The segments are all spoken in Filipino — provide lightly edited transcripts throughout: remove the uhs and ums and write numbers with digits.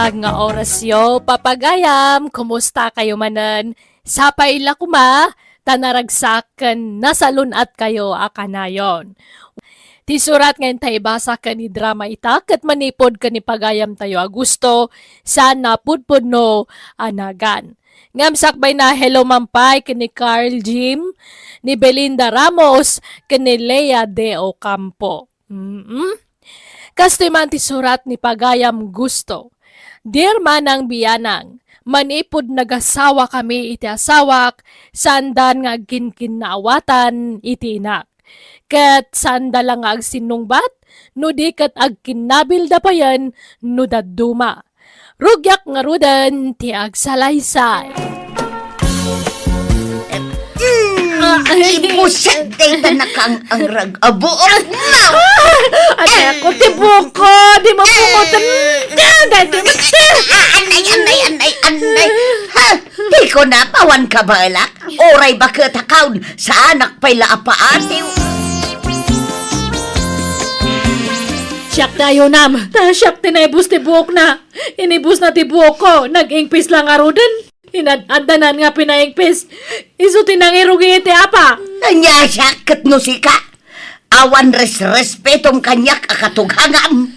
buntag nga orasyo, papagayam, kumusta kayo manan? Sapay la kuma, tanaragsakan, nasalunat kayo akanayon. Ti surat ngayon tayo basa ka ni drama itak at manipod ka ni pagayam tayo Agusto, sana pudpud no anagan. Ngam sakbay na hello mampay ka ni Carl Jim, ni Belinda Ramos, ka ni Lea De Ocampo. Kastoy man ti surat ni pagayam gusto. Dear manang biyanang, manipod nagasawa kami iti asawak, sandan nga ginkinnaawatan iti inak. Kat sanda lang nga agsinungbat, no di kat agkinabil da pa yan, no daduma. Rugyak nga rudan ti agsalaysay. Ibusan day na ang rag-abuot na. Ay, ako tibuko, di mo pumutan. Anay. Ha, di ko na pawan ka balak. Oray ba katakaw sa anak pa'y laapaatiw. Siyak tayo nam. Siyak tinaibus tibuk na. Inibus na tibuk ko. Nag-ingpis lang arudan. Inadanan nga pinaingpis. Iso tinangirugi iti apa. Anya siya kat no si ka. Awan respetong kanyak akatughangam.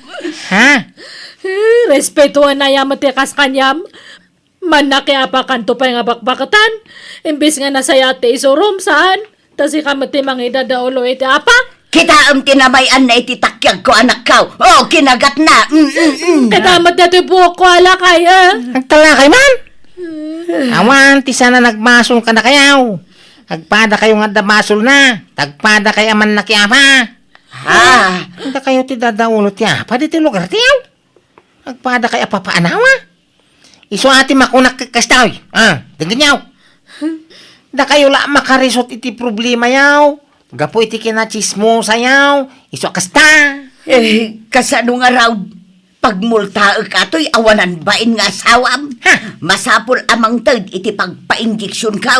Ha? Respetuan na yamat kas kanyam. Man na kaya pa kanto pa nga bakbakatan. Imbis nga nasaya ati isurum saan. Tas ikamati mga idadaulo iti apa. Kita ang tinamayan na ititakyag ko anak ka. Oh, kinagat na. Katamat na ito buhok ko alakay Nagtalakay man? Awan, ti sana nagmasol ka na kayaw. Agpada kayo nga damasol na. Tagpada kayo man na kiyama. Ha? Hindi kayo ti dadaulo ti apa di ti lugar tiyaw. Agpada kayo papaanawa. Iso ati makunak kastaw. Tingin niyaw. Da kayo la makarisot iti problema yaw. Gapo iti kinachismo sayaw. Iso kasta. Kasano nga raw, pagmulta ka to'y awanan bain nga asawam. Masapol amang tag iti pagpa-injeksyon ka.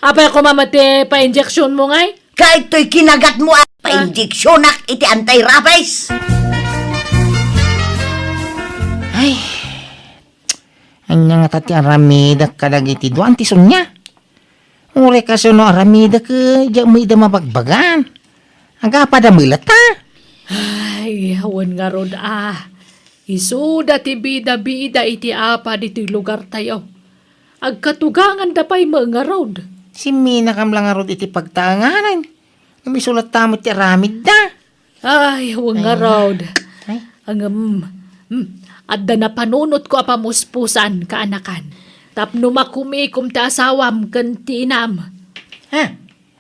Apay ko mamati pa-injection mo ngay? Kahit to'y kinagat mo pa-injeksyonak iti anti-rabies. Ay. Anya nga tati aramida kadag iti duan ti sunya. Ure kasi no aramida ka, diya mo ida mabagbagan. Aga pa damilat ta. Ay, hawan nga rod Isuda ti bida-bida iti apa diti lugar tayo. Agkatugangan da pa'y mga rod. Si Mina kam lang arod iti pagtanganan. Misulat tamo ti aramid da. Ay, hawan nga rod. Ay. Adda na panunot ko apamuspusan kaanakan. Tapno makumikom ti asawam kanti inam. Ha?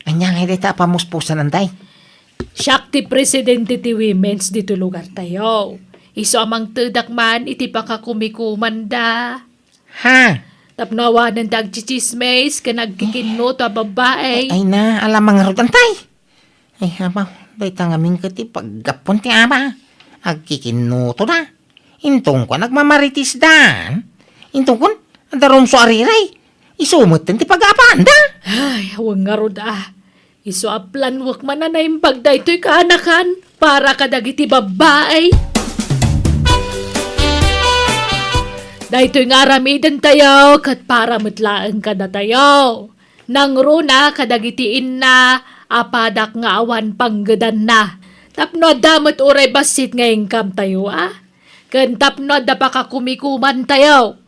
Anya nga iti pamuspusan antay. Siyak ti presidente ti women's dito lugar tayo. Iso amang tedak man iti pakakumikuman da. Ha? Tapnawanan dag chichismes ka nagkikinno ta babae. Ay na, alam mga rod antay. Ay habaw, day tangaming ka ti paggapon ti ama. Agkikinuto na. Intong ko nagmamaritis dan. Intong ko, daron so ariray. Isumot ti pag-apaan da. Ay, huwag nga rod Iso aplan wak man na naimbag da ito'y kaanakan para kadagiti babae. Da ito'y nga ramidan tayo kat para matlaan ka na tayo. Nang runa kadagiti inna apadak nga awan panggadan na. Tapno damot uray basit nga ingkam tayo Kan tapno da pakakumikuman tayo.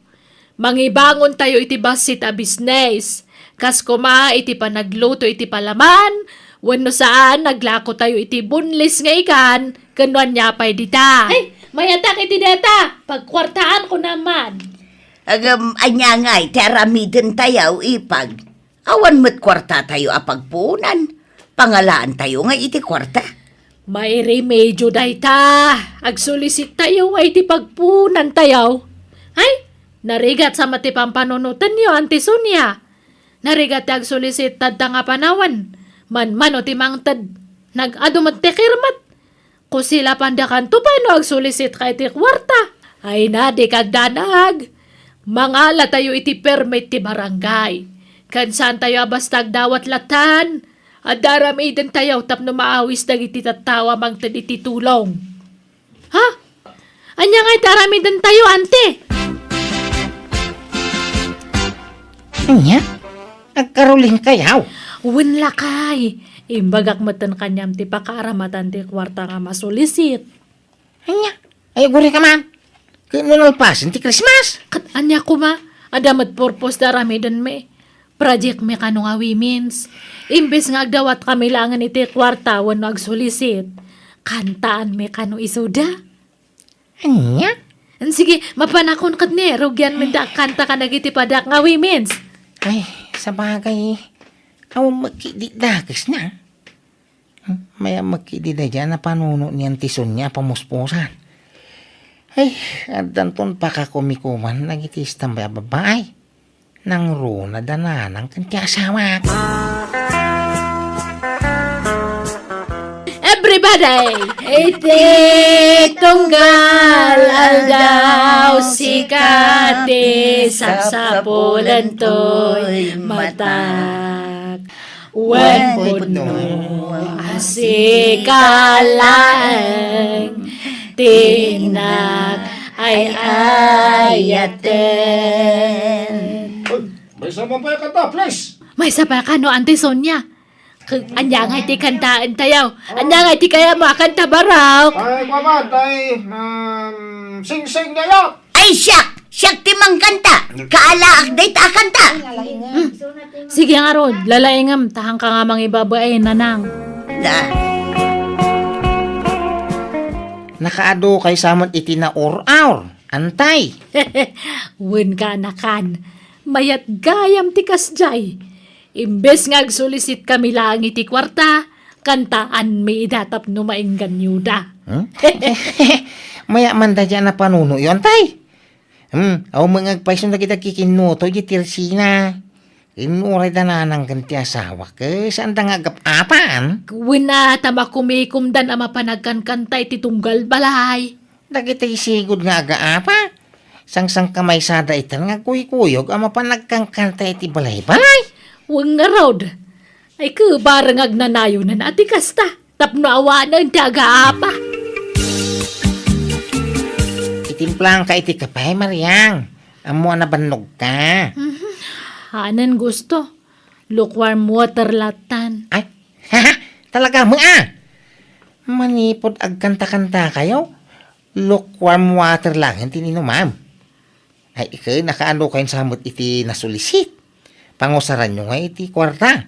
Mangibangon tayo iti basit a business. Kas kuma iti panagluto iti palaman, wano saan naglako tayo iti bunlis nga ikan, kanuan niya pa'y dita. Ay, mayatak iti data, pagkwartaan ko naman. Anya nga, teramidin tayo ipag. Awan mo't kwarta tayo apagpunan. Pangalaan tayo nga iti kwarta. May remedyo dayta, agsulisit tayo nga iti pagpunan tayo. Ay, narigat sa matipang panunutan niyo, Auntie Sonia. Narigat ag sulisit tad nga panawan. Man o timang tad. Nag-adumat tekirmat. Kung sila pandakan to paano ag sulisit ka iti kwarta. Ay na di kagdanag. Mangala tayo iti permit ti barangay. Kansan tayo abastag dawat latan. At daramidan tayo tapno maawis dag iti tatawa mang tad iti tulong. Ha? Anya nga itarami din tayo, ante. Anya? Agkaruling kayaw. Wen lakay. Imbagak matan kanyam ti pakaramatan ti kwarta nga masulisit. Anya? Ay, guri ka man. Kinunalpasin ti Christmas. Kat anya ko ma, adamat purpose darami din me. Project me kano nga women's. Imbes nga agdawat kami langan iti kwarta wano agsulisit. Kantaan me kano isuda. Anya? Sige, mapanakon kat ni, rugyan men da kanta ka nagiti padak nga women's. Ay, sa bagay, aw makididakis na. Maya makidida dyan na panuno niyan tison niya pamuspusan. Ay, adan ton pakakumikuman nagitis tambay babae. Nang runa dananang kanti asawa. Everybody! Itik tunggal aldaw sikati sapsapulan to'y matak. Wan puno asikalang tinak ay ayaten. May sama pa yung kanta, please. May sapa ka no, Ante Sonia. Anya nga iti kantaan tayaw. Anya nga iti kaya makanta baraw. Ay, kwaman, ay, sing-sing na yun. Ay, siyak! Siyak ti mang kanta! Kaalaak day ta kanta! Sige nga Rod, lalaingam, tahang ka nga mga ibabae, nanang. Na, Nakaado kay samot iti na or-aur. Antay. Wen ka nakan, mayat gayam ti kasjay. Imbes nga agsulisit kami lang iti kwarta, kantaan may idatap no mainggan yuda. Maya man da dyan na panuno yun, tay. Aw mga agpaisun na kita kikinuto di tirsina. Inuray da na ng ganti asawa ka. Saan da nga agap-apan? Wen na tama kumikumdan ama panagkankantay ti tunggal balay. Dagitay sigod nga aga-apa. Sang-sang kamay sada itan nga kuy-kuyog ama panagkangkantay ti balay-balay. Wang nga Rod, ay barang agnanayo na ati kasta. Tapno awanan ti aga-apa. Itimplang ka iti kapay, Mariang. Amo na bannog ka. Hanan gusto. Lukewarm water latan. Ay, talaga mo Manipod agkanta-kanta kayo. Lukewarm water lang, hindi nino ma'am. Ay, nakaano kayo samot iti nasulisit. Pangusaran nyo nga iti kwarta.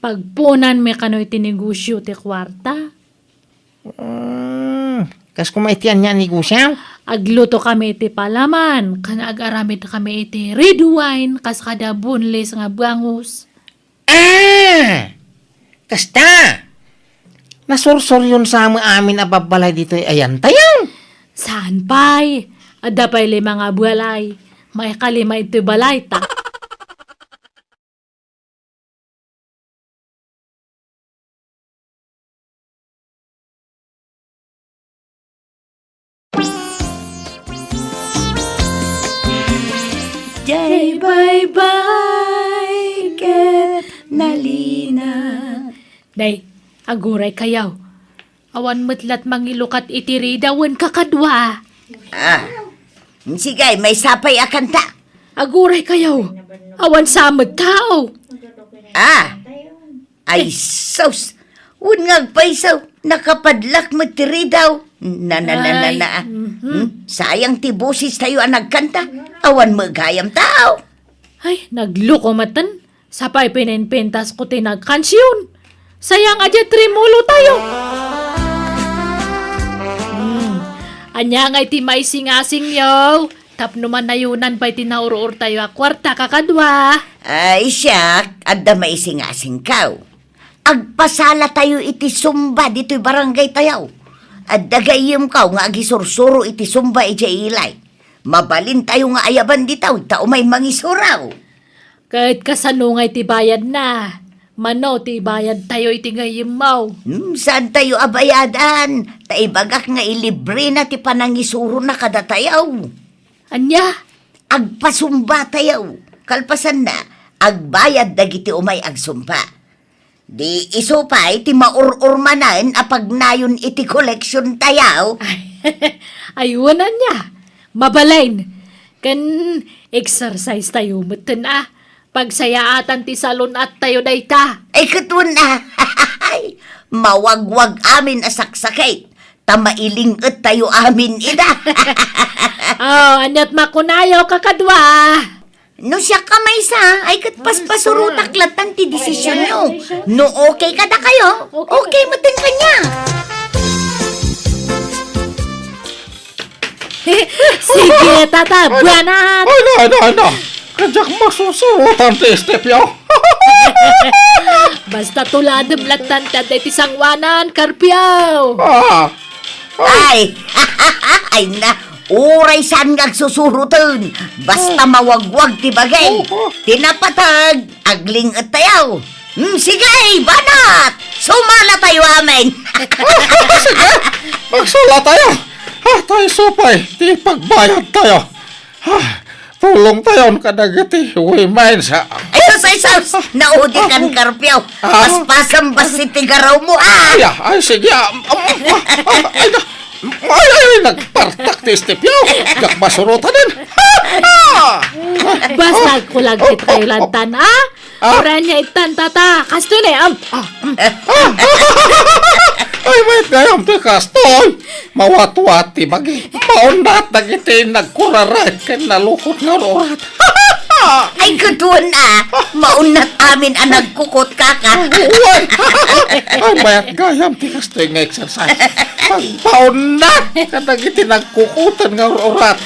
Pagpunan may kano iti negosyo ti kwarta. Kas kumaitian niya ni Gusyaw. Agluto kami iti palaman. Kanag-aramid kami iti red wine. Kas kada bunlis nga bangus. Kasta! Nasursor yun sa amin ababalay dito ayan tayo. Saan pa'y? Ada pa'y lima nga buwalay. May kalima ito balay ta. Jay bye-bye, ket nalina. Day, aguray kayaw. Awan metlat mangilukat iti ridawan kakadwa. Sigay, may sapay a kanta. Aguray kayaw. Awan samad tao. Ay, sos. Wun nga paisaw, nakapadlak mo tiri daw. Sayang ti busis tayo ang nagkanta. Awan magayam tao. Ay, nagluko matan. Sapay pininpentas ko tinagkansyon. Sayang adya trimulo tayo. Anya nga iti may singasing yaw. Tapno man nayunan pa'y tinaurur tayo a kwarta kakadwa. Ay, siyak, adda may singasing kaw. Agpasala tayo iti sumba dito'y barangay tayaw. Adda gayim kaw nga agisursuro iti sumba iti ilay. Mabalin tayo nga ayaban ditaw, tao may mangisuraw. Kahit kasano nga iti bayad na. Mano ti bayad tayo iti gayim maw. Saan tayo abayadan? Taibagak nga ilibre na ti panangisuro na kada tayaw. Anya? Agpasumba tayaw. Kalpasan na, agbayad dagiti umay agsumba. Di isupay ti maururmanan apag nayon iti koleksyon tayaw. Ay, Ayunan niya. Mabalain. Kan exercise tayo matan Pagsayaatan ti salon at tayo dayta. Ay katun na. Mawagwag amin asaksakay. Tamailingot tayo amin ida. Anyat makunayaw kakadwa. No siya kamay sa, ay katpaspasurutak latan ti desisyon nyo. No okay kada kayo, okay mo din kanya. Sige, tata, buwanat. Ano. Kajak masusurutan ti Estepyo. Basta tuladem latan taday ti sangwanan, karpiyaw. Ay, ay na, uray saan ngag susurutan. Basta mawagwag ti bagay. Tinapatag, agling at tayaw. Sige, banat! Sumala tayo amin. Sige, magsula tayo. Tayo supay, di pagbayad tayo. Pulong tayo kadagiti, wimain sa... Ayos, naudi kan karpyaw. Paspasam basi tigaraw mo, Ay, sige. Ay, nagpartak ti Estepyo. Gakmasurutan din. Basta kulagkit kayo lantan, Oran niya itan, tata. Kasto na, Ay, wait ngayong ti kastoy. Mawat-wati bagi. Maundat nagiti nagkurarat kan nalukot nga orat. Ay, katuan maunat amin ang nagkukot kaka. Uy! Ay, mayat gayam ti kastoy nga exercise. Pagpaundat ka nagiti nagkukutan nga orat.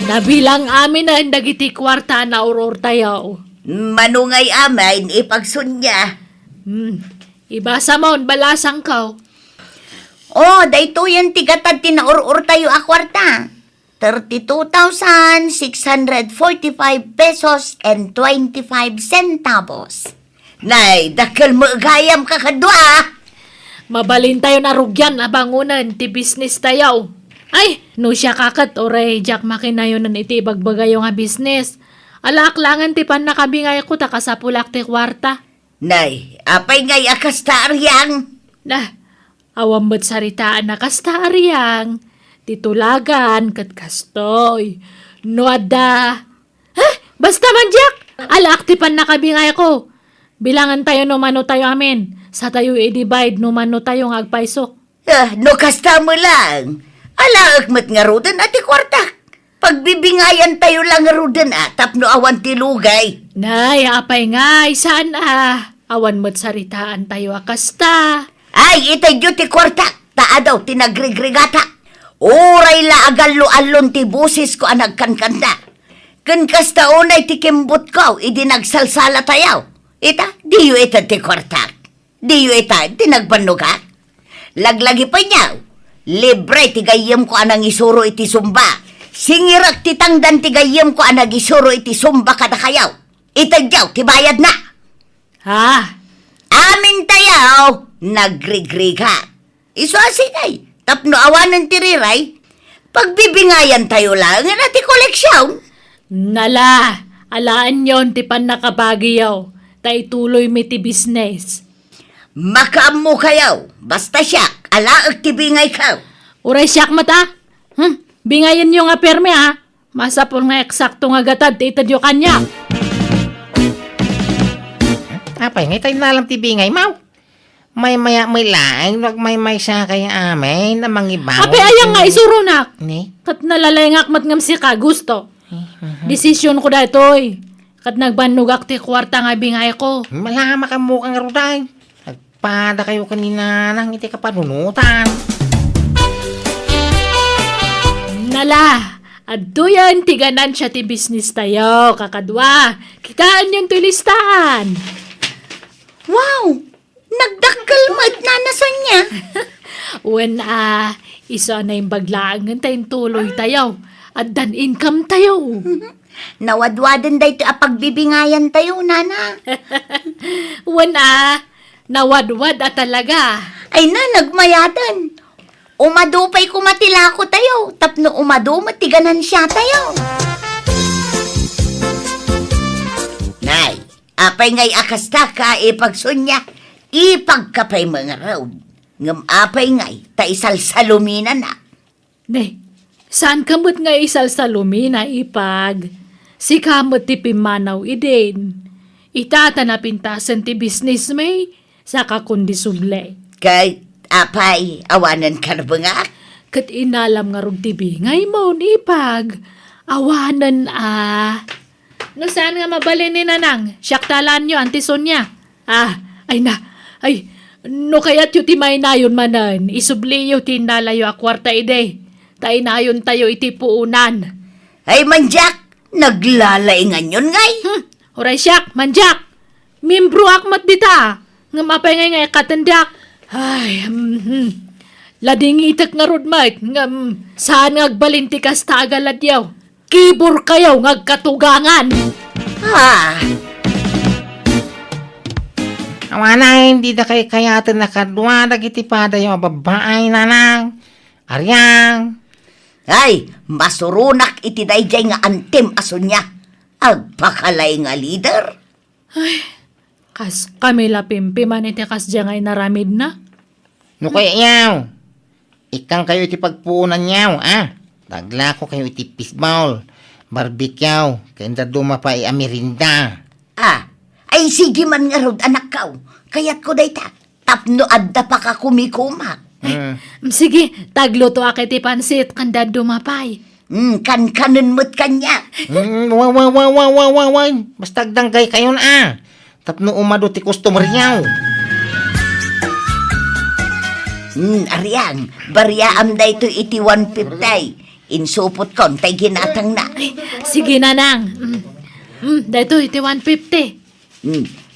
Nabilang amin na dagiti kwarta na uror tayo. Manungay amin, ipagsunya. Ibasa mo, balasang ka. Dayto yan tigatad tinaurur tayo akwarta. 32,645 pesos and 25 centavos. Nay, dakal mo gayam kakadwa. Mabalin tayo na rugyan abangunan ti business tayo. Ay, no siya kakat oray jak makinayo nan iti bagbagayo nga business. Alaaklangan ti pan nakabingay ko ta kasapulak ti kwarta. Nay, apay ngay akas taaryang. Nah, awam mo't saritaan na kastaryang. Titulagan kat kastoy. Noada. Basta man jak! Alaak ti pan nakabingay ko. Bilangan tayo no mano tayo amin. Sa tayo i-divide no mano tayo nga agpaisok. No kasta mo lang. Alaak mat nga rudan ati kwarta. Pagbibingayan tayo lang nga rudan tapno awan ti lugay. Nay, apay nga, saan awan mo't saritaan tayo akasta. Ay, itay yu ti kwarta. Taa daw, tinagrigrigata. Uray la agalo-alon ti busis ko anagkankanta. Kan kasta unay ti kimbut ko, idi nagsalsala tayaw. Ita, di yu ita ti kwarta. Di yu ita, tinagbanuga. Laglagi pa niyaw. Libre ti gayem ko anang isuro iti sumba. Singirak ti tangdan ti gayem ko anang isuro iti sumba kada kayaw. Itadyaw, ti bayad na. Amin tayaw, nagrigriga. Iso asinay, tapno awanan ti riray. Pagbibingayan tayo lang, na ti koleksyon. Nala, alaan yon ti pan nakabagiyaw. Tay tuloy mi ti business. Makaam mo kayaw, basta siya, alaag ti bingay ka. Uray siyak mata. Bingayan nyo nga perme Masapol nga eksakto nga gatad ti itadyo kanya. Apay, ngay tayo nalang tibingay, mau. May laing, wag may sa kaya amin na mangibaw. Ape ayang nga isuro nak. Ni? Kat nalalengak matngam si ka gusto. Desisyon ko datoy. Kat nagbanugak ti kwarta nga bingay ko. Malama ka mo kang ruday. Nagpada kayo kanina nang iti kapanunutan. Nala, aduyan tiganan siya ti business tayo, kakadwa. Kitaan yung tulistahan. Wow, nagdakkel mat na nasan niya. When iso na yung baglaangan tayong tuloy tayo. At dan income tayo. Nawadwadan day ito pagbibingayan tayo, nana. When nawadwad talaga. Ay na, nagmayadan. Umadupay kumatilako tayo. Tapno umadu, matiganan siya tayo. Nay, apay ngay akasta ka ipagsunya, ipagkapay mga road. Ngam apay ngay, ta isalsalumina na. Ne, saan kamot nga isal sa lumina ipag? Si kamot ti pimanaw idin. Itata na pintasan ti business may, saka kundi suble. Kay apay, awanan ka na ba nga? Kat inalam nga rog ti bingay mo ni ipag. Awanan No saan nga mabalin ni nanang? Syaktalan nyo, Auntie Sonia. No kaya't yu ti may nayon manan. Isubli yu ti nalayo a kwarta ide. Tay nayon tayo iti puunan. Ay manjak, naglalaingan yun ngay. Oray siyak, manjak. Mimbro akmat dita. Nga mapay ngay katendak. Lading itak nga rodmait. Saan nga agbalinti kas tagalad yaw. Kibor kayaw ngagkatugangan. Awana, hindi na kayo kayatan nakadwa, dagiti pada yung babae nanang. Aryang. Ay, masurunak iti dayjay nga antim aso niya. Agpakalay nga leader. Kas kami lapimpi man iti kas jangay naramid na. No kaya yaw. Ikang kayo iti pagpuunan yaw, Tagla ko kayo iti fishball, barbecue, kaya duma pa amirinda. Ay sige man nga rod anak kaw. Kayat ko day ta. Tapno adda pa ka kumikumak. Sige, tagluto akit ti pansit kanda dumapay. Kan-kanon mo't kanya. Wow. Basta agdanggay kayo na, Tapno umado ti customer yaw. Aryang, bariyaam da ito iti 150. Insupot kon, tay ginatang na. Sige nanang. Dito iti 150.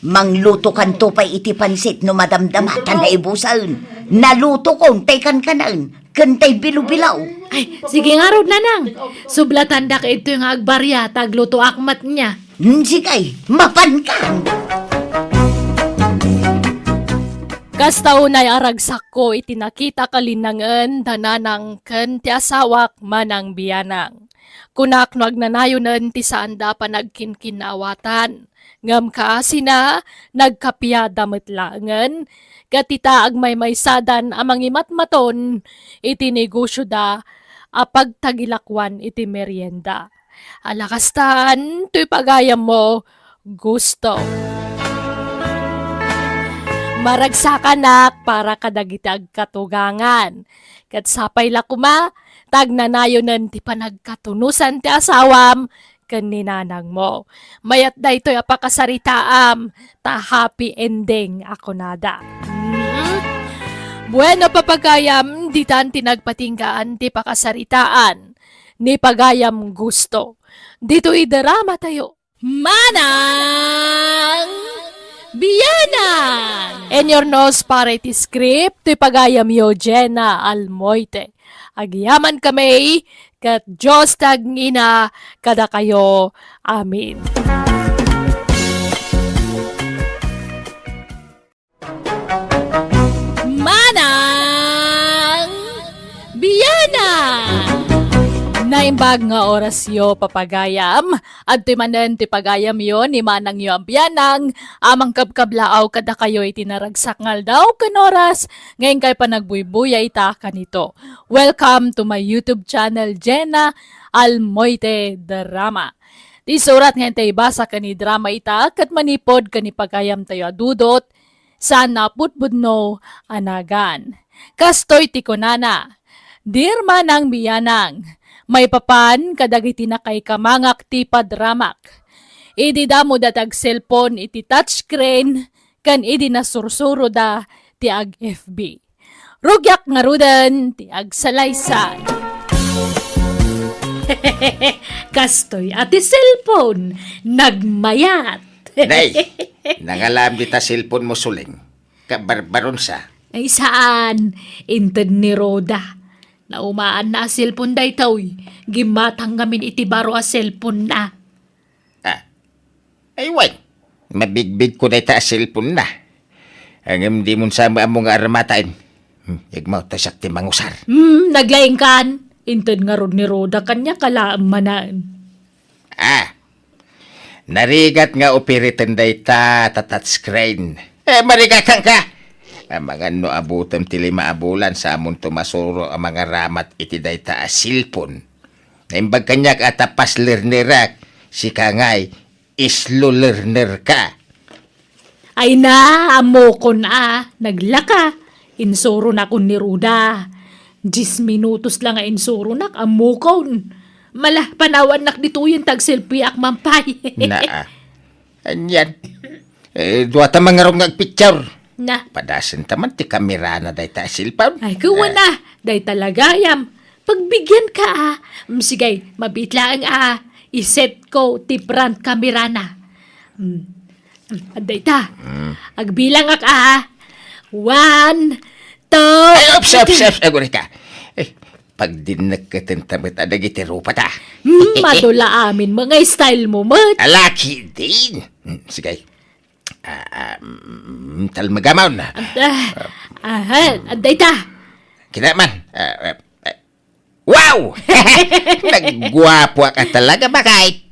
Mangluto kan to pa'y iti pansit no madamdamatan na ibusaun. Naluto kon, tay kan-kanan. Kantay bilu-bilaw. Sige nga rod nanang. Sublatan da ka ito yung agbarya, tagluto akmat niya. Sigay, mapankan. Kastaunay aragsak ko iti nakita kalinangan dananang ken ti asawak manang biyanang. Kunak no agnanayonan ti saan da pa nagkinkinawatan. Ngam kaasina nagkapiyada metlangan. Katita agmaymaysadan amang imatmaton iti negosyo da apagtagilakwan iti merienda. Alakastan to'y pagayam mo gusto. Maragsakanak para kadagitag katugangan. Kat sapay lakuma, tagnanayonan ti panagkatunusan ti asawam, kaninanang mo. Mayat da ito'y apakasaritaam, ta happy ending ako nada. Bueno papagayam, ditan tinagpatinggaan ti pakasaritaan, ni pagayam gusto. Dito idarama tayo. Manang! Biyanang! In your nose para iti script, ti pagayam yo Jenna Almoite. Agyaman kami, kat Diyos tagngina, kada kayo. Amin. Manang! Biyanang! Naimbag nga oras yo papagayam, at timanen ti pagayam yo ni manang yo ang biyanang, amang kabkablaaw kada kayo itinaragsak ngal daw kan oras, ngayon kay panagbuybuyay ta kanito. Welcome to my YouTube channel, Jenna Almoite Drama. Di surat ngayon tayo basa kani drama ita, kat manipod kani pagayam tayo adudot, sa naputbudno anagan. Kastoy ti konana, Dear manang biyanang, may papan kadagiti na kay kamangak ti padramak. Idi da mo datag cellphone iti touchscreen kan idi na sursuro da ti ag FB. Rugyak nga rudan ti ag salaysay. Kastoy ati cellphone nagmayat. Day, nangalam kita cellphone mo suling. Kabarbaron sa. Ay saan? Inted ni Roda. Naumaan na cellphone day taw'y. Gimatang ngamin iti baro a cellphone na. Ay wait. Mabigbig ko na ita cellphone na. Ang hindi mo sama among aramatain. Igmaw ta siya ti mangusar. Naglaing kan. Inted nga rod ni Roda kanya kalaang manaan. Narigat nga operitan day ta touchscreen. Marigat ka. Ang mga no abutom ti 5 abulan sa amon tumasuro ang mga ramat iti dayta a silpon. Naimbag kanyak at tapas lernerak, si kangay islo lerner ka. Ay na, amo ko na. Naglaka. Insuro na kun ni Ruda. 10 minutos lang nga insuro nak, amo kon. Malah panawan nak dito yung tagselfie ak mampay. Na, anyan. Duwa ta mga rong picture. Na. Padasan taman ti kamera na dayta silpon. Ay, kuwa na. Day talaga, yam. Pagbigyan ka, sige, mabitlaan, iset ko ti front camera na. Aday ta. Agbilang ak, 1, 2, Ay, ops, aguri ka. Pag dinag ka tintamit, adagiti rupa ta. madula amin, mga style mo, mat. Alaki din. Sige. Talmagamaw na. Aday ta. Kinaman. Wow! Nagguwapo ka talaga, bakit?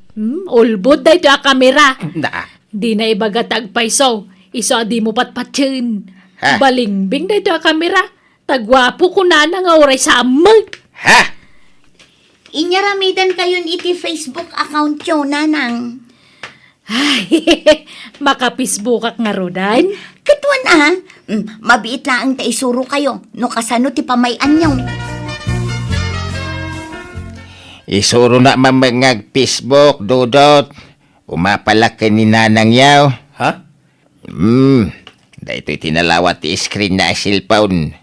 Ulbod day to a kamera. Na. Di na ibaga tagpaiso. Iso di mo patpatsin. Ha? Balingbing day to a kamera. Tagwapo ko na nga oray sa amag. Ha? Inyaramidan kayon iti Facebook account yo, nanang. Ay, makapisbukak nga rodan. Katwan mabiit lang ang taisuro kayo, no kasano ti pamayan nyo. Isuro na mamangag Facebook, Dudot. Umapalaki ni nanang yaw. Ha? Dahito tinalawat ti screen na cellphone.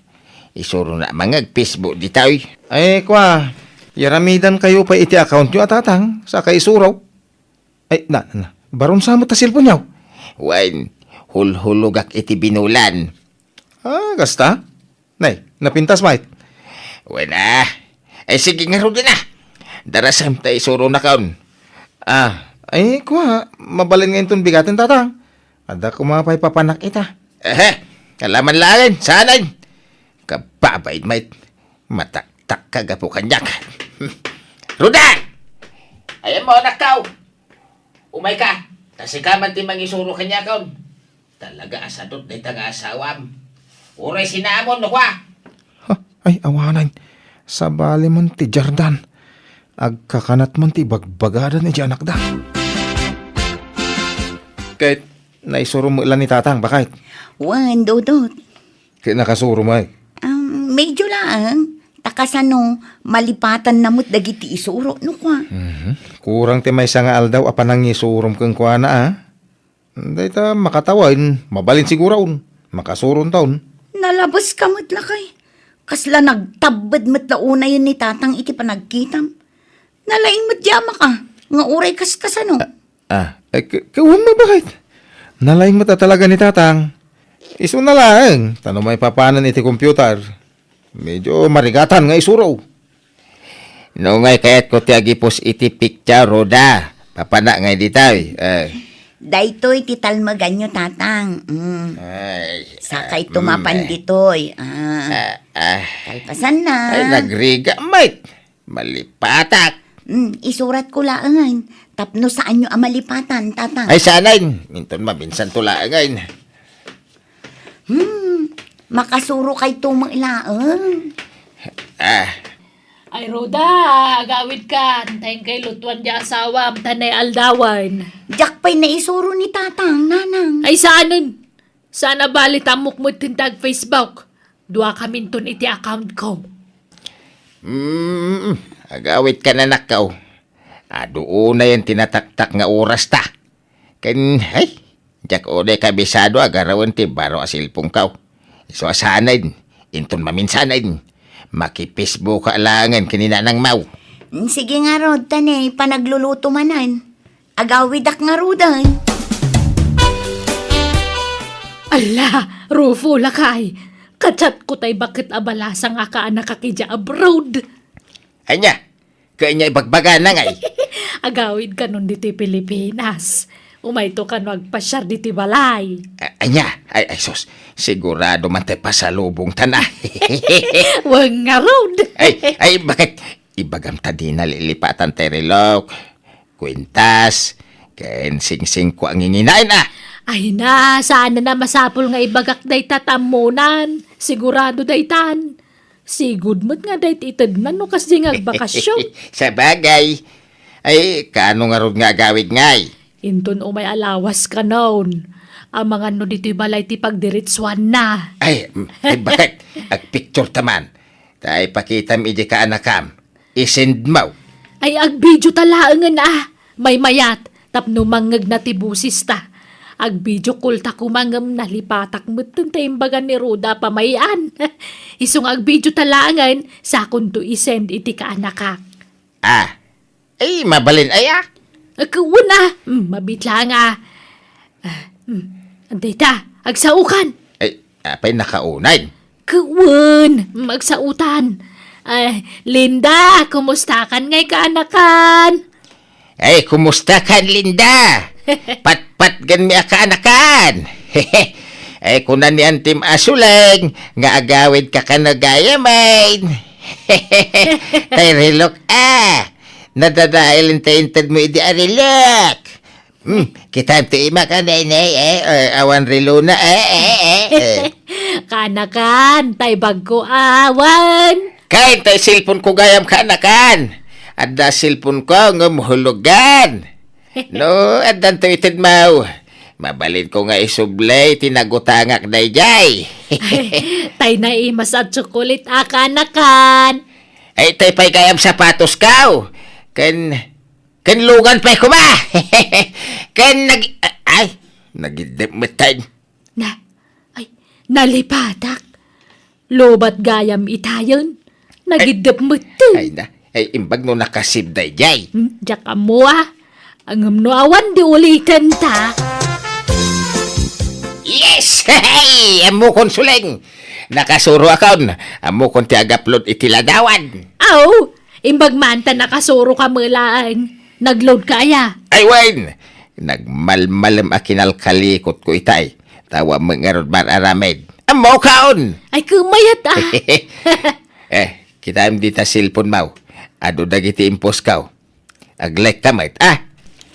Isuro na mangag Facebook ditaw. Ay, kwa. Yaramidan kayo pa iti account nyo atatang sa kaisuraw. Ay, na. Baron sa mo ta cellphone yaw. Wan, hulhulugak iti binulan. Gasta? Nay, napintas mait. Wala. Ay sige nga rin na. Darasam tayo isuro na kaon. Ay, kwa. Mabalin ngayon ton bigatin tatang. Ada kumapay papanak ita. Kalaman lain, sanan. Kababait mait. Mataktak kagapo kanyak. Ruda! Ayan mo, nakaw. Umay ka. Tasikaman ti mangisuro kanya kaon. Talaga asadot na taga-asawam. Uray sinamon, no kwa. Ay, awanan. Sa bali man ti Jardan. Agkakanat man ti bagbagadan ni anak da. Kahit naisuro mo ilan ni tatang, bakit? Wan, Dodot. Kaya nakasuro mo ay. Medyo lang. Takasano, malipatan namot dagiti isuro, no kwa. Kurang ti may nga aldaw apanang isurom kang kwa na Dahil ta makatawin, mabalin siguraon. Makasuron taon. Nalabas ka mo't lakay. Kasla nagtabad mo't launa yun ni tatang iti panagkitam. Nalaing mo't yama ka. Nga uray kaskasano. Kawin mo bakit? Nalaing mata talaga ni tatang. Iso na lang. Tanong may papanan iti computer. Medyo marigatan nga isuraw. No ngay kayat ko tiagipos iti picture, Roda. Papana ngay ditaw. Daytoy titalmagan nyo tatang. Ay, Sakay tumapan ditoy. Talpasan na. ay nagriga, mate. Malipatak. Isurat ko laangan. Tapno saan nyo amalipatan, tatang. Ay sanay. Minton mabinsan tulaangan. Makasuro kay tumailaan. Ay, Roda, agawid ka. Antayin kay lutuan di asawam, tanay aldawan. Diyak pa'y naisuro ni tatang, nanang. Ay, saanon? Sana balit amok mo tintag Facebook. Dua kami ton iti account ko. Agawit ka na nakaw. Doon na yan tinataktak nga oras ta. Ay, jak o de kabisado agarawan ti baro asilpong kaw. So asanayin, inton maminsanayin. Maki-Facebook ka alangan kanina ng mau. Sige nga, Rod, tanay, panagluluto manan. Agawidak nga, Rodan. Ala, Rufo lakay. Kachat ko tay bakit abalasa nga ka nakakidya abroad. Anya, kanya ibagbaga na ngay. Agawid ka nun diti Pilipinas. Umayto ka magpasyar diti balay. Anya, ay sus, sigurado man tayo pasalubong tana. Wag nga road. ay, bakit? Ibagam ta di nalilipatan tayo relok, kwintas, ken sing-sing ko ang inginain Ay na, sana na masapol nga ibagak day tatamunan. Sigurado day tan. Sigud mo't nga day itadnan no kasi nga bakasyon. Sa bagay. Ay, kaano nga ron nga gawid ngay? Inton o may alawas ka noon. Ang mga no dito'y balay ti pagdiritswan na. Ay, bakit? Ag picture taman. Tay pakitam iji ka anakam. Isend mo. Ay agbidyo talaangan May mayat, tapno mangag na tibusis ta. Agbidyo kulta kumangam nalipatak mo't taimbagan ni Ruda pamayan. Isong agbidyo talaangan, sa kunto isend iti ka anakak. Ah, ay mabalin aya. Agkawuna, mabitla nga. Anday ta, agsaukan. Ay, apay nakaunay. Kawun, magsautan. Ay, Linda, kumusta kan ngay kaanakan? Ay, kumusta kan, Linda? Pat-pat gan mi akaanakan. Ay, kunan ni Antim Asuleng, nga agawid ka ka nagayamain. Tay rilok, nadadailin tayo mo idi arilok. Kita ti ima ka na awan rilo na Kanakan, tay bagko awan. Kain tay silpon ko gayam ka anakan. Adda silpon ko nga muhulugan. No, addan to ited mau. Mabalin ko nga isublay, tinagutangak na jay. Tay na imas at tsukulit akanakan. Ay, tay pa'y gayam sapatos kaw. Kan lugan pa'y kuma. Nagidimatan. Ay, nalipatak. Lobat gayam itayon. Nagidap mo to. Ay, imbag no nakasibday jay. Diyak mo Ang awan di ulitan ta. Yes! Hey! Amo konsuleng. Nakasuro akon. Amo kon ti agaplod itiladawan. Aw, imbag man ta nakasuro ka mulaan. Nagload ka aya. Ay, Wayne! Nagmalmalam akinalkalikot ko itay. Tawa mga rodbar aramid. Amo kaon! Ay, kumayat Kita am dita silpon mau. Ado dagiti impos kaw. Aglek kamay.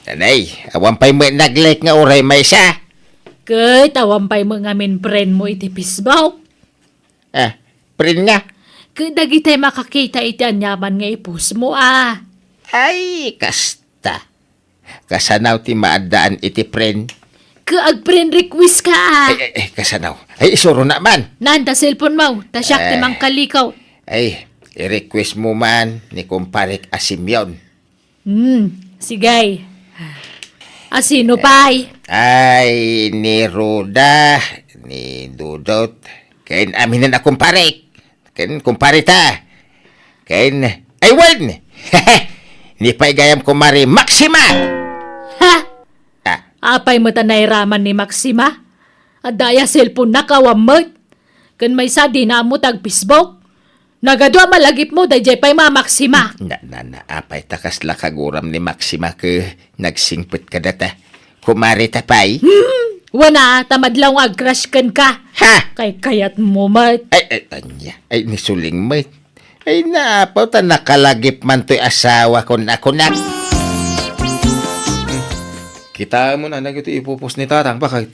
Tanay, awan pa'y mo naglek nga uray may siya. Kay, tawampay mo nga min friend mo iti Facebook. Prin nga. Kay, dagitay makakita iti anyaman nga ipus mo Ay, kasta. Kasanaw ti maadaan iti friend. Kaag friend request ka Kasanaw. Ay, isuro naman. Nanda cellphone mo, tasyak ti mang kalikaw. Ay, i-request mo man ni kumparik Asimyon. Sigay. Sino pa'y? Ay, ni Ruda, ni Dudot. Kain aminan na kumparik. Kain kumpari ta. Kain, ay wan! Ni pa'y gayam kumari Maxima! Ha? Apay mo tanay raman ni Maxima? Adaya cellphone na kawamot. Kan may sa di na mo tag Facebook. Nagadwa malagip mo, dayjay pa'y Maxima. Apay takas lakaguram ni Maxima ke nagsingpit ka data. Kumari ta pa'y? Wana, tamadlaw nga crush kan ka. Ha? Kay kayat mo, mat. Ay, nisuling mo. Ay, naapaw ta nakalagip man to'y asawa ko na ako na. Kita mo na ito ipupos ni tatang. Bakit?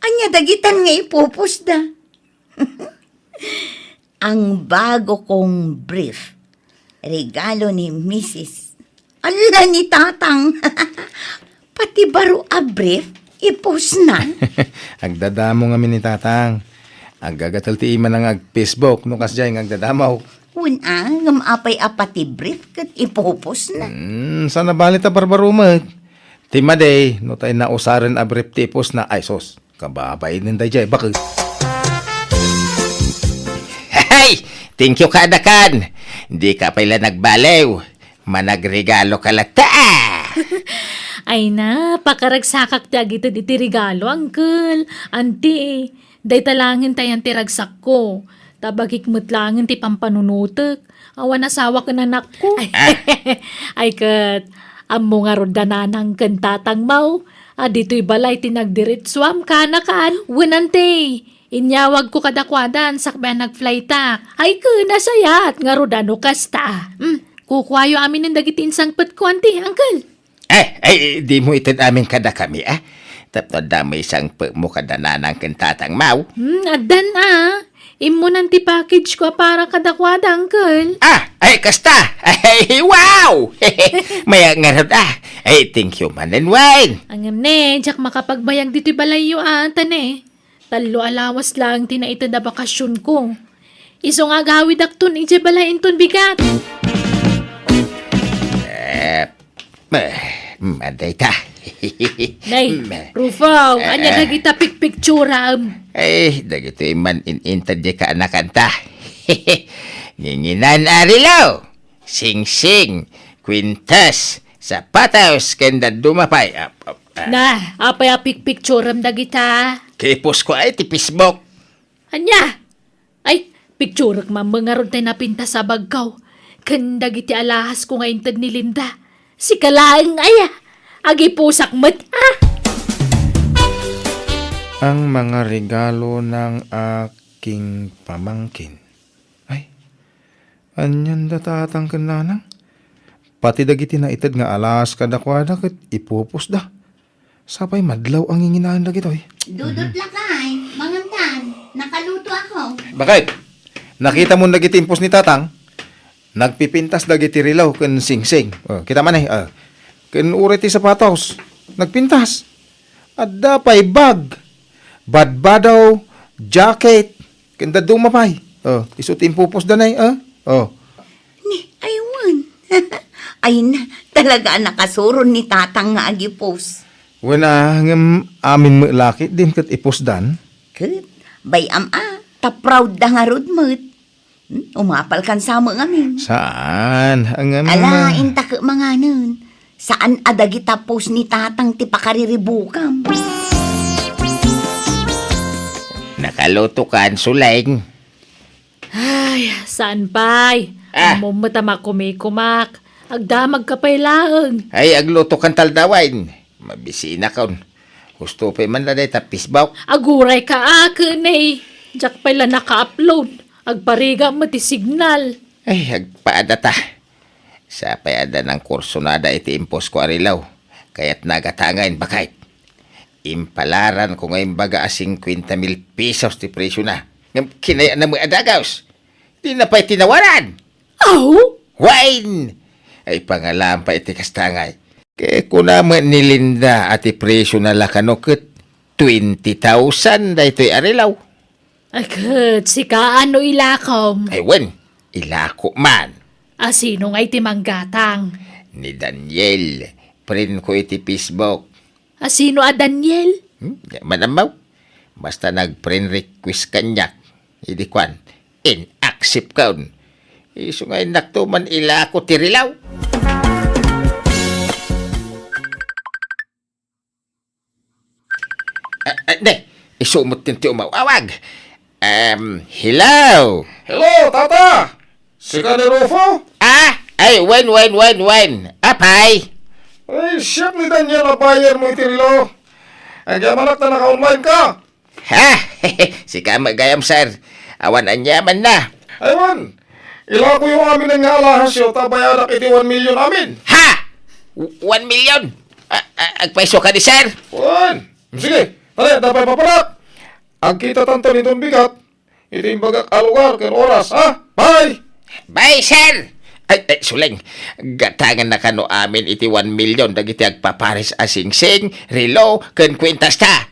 Anya dagitan nga ipupos da. Ang bago kong brief. Regalo ni Mrs. Ala ni tatang. Pati baro a brief, ipos na. Agdadamo nga ni tatang. Agagatal ti iman ng ag-Facebook. No kasjay nga agdadamaw. Una, ngam apay apati brief kat ipupos na. Sana balit a barbarumat. Timaday, no tayo na usaran a brief tipos na ay sos. Kababayin ninday jay. Bakit? Hey! Thank you kadakan. Di ka pala nagbalew. Managregalo ka lata. Ay na, pakaragsakak ti agito iti regalo, uncle. Auntie, day talangin tayo ti ragsak ko. Tabagik mutlangin ti pampanunutek. Awan asawa ka nanak ko. Ay kat, amo nga rodananang kantatang mau. Dito'y balay tinagdiritswam kanakan. Winante, inyawag ko kadakwadan sakbay nagfly tak. Ay ka, nasayat nga rodano kasta. Kukwayo amin ng dagiti insang patkwante, uncle. Di mo itad amin kada kami, Tapos damay isang mo kada nanang kentatang mau. Adan Imo nanti package ko para kadakwada, uncle. Kasta! Wow! Maya nga rin, thank you man and wine. Angam ne, jak makapagbayag dito'y balayo tane. Talo alawas lang tinaita na bakasyon ko. Iso nga gawid akton ije balayin ton bigat. Maday ta. Nay, Rufaw, anya na kita pictuream. Dagito man in-intad di ka anakanta. Ninginan arilaw. Sing-sing. Quintas. Sapataos. Kenda dumapay. Na, apay pictuream dagita. Kipos ko ay tipisbok. Anya? Ay, picture mamangarod tayo napinta sa bagkaw. Kanda giti alahas ko nga intad ni Linda. Si kalaang agi pusak mat Ang mga regalo ng aking pamangkin. Ay, anyan da tatang kananang. Pati dagiti na itad nga alas kadakwada kat ipupos da. Sapay madlaw ang inginahan dagitoy. Dudot lakay, mangantan, nakaluto ako. Bakit? Nakita mo nagitimpos ni tatang? Nagpipintas dagiti rilaw ken sing-sing. Kita man ken uret ti sapatos. Nagpintas. Adda pay bag. Badbadaw, jacket, ken dadumapay. Isut impupos danay, Ni, aywan. Ay na, talaga nakasuron ni tatang nga agipos. Wala ngam amin mo laki din kat ipusdan. Kat, bayam ta-proud da nga rodmet. Umapal kan sama ngamin. Saan? Ang Ala, inta ka mga nun. Saan adagi tapos ni tatang ti pakariribukam? Nakaluto ka ang sulaing. Ay, saan pa'y? Amo matama kumikumak. Agdamag ka pa'y laang. Ay, agluto kang taldawain. Mabisina kaon. Gusto pa man laday tapisbaw. Aguray ka akin Jak pa'y la naka-upload. Agpariga mati signal. Ay, agpaada ta. Sa payada ng kurso nada iti impos ko arilaw. Kaya't nagatangain bakit. Impalaran ko ngayon baga 50,000 pesos ti presyo na. Kinaya na mo adagaws. Di na pa'y tinawaran. Oh? Wine! Ay pangalam pa iti kastangay. Kaya ko naman ni Linda at presyo na lakanokit 20,000 da ito'y arilaw. Agad, si kaano ilakom? Ay wen, ilako man. Sino nga iti manggatang? Ni Daniel, prin ko iti Facebook. Sino Daniel? Manamaw, basta nag-friend request kanyak. Hindi kwan, in-accept kaun. Iso nga nakto man ilako tirilaw. Hindi, isumot din ti umawawag. Hello? Hello, tata! Si Rufo? Ay, wen. Apay? Ay, siyap ni Daniel na buyer mo itirilo. Ang yamanat na naka-online ka. Si Kamagayam, sir. Awan anyaman na. Aywan, ila ko yung amin nga alahas yun, tabayadak iti 1 million amin. 1 million? Agpaiso ka ni sir? Wan, sige, tali, dapat papalat. Ang kita tanto nitong bigat, iti imbagak alugar ken oras, Bye! Bye, sir! Ay, suling, gatangan na kano amin iti 1 million dagiti agpapares asing-sing, relo, ken kwintas ta.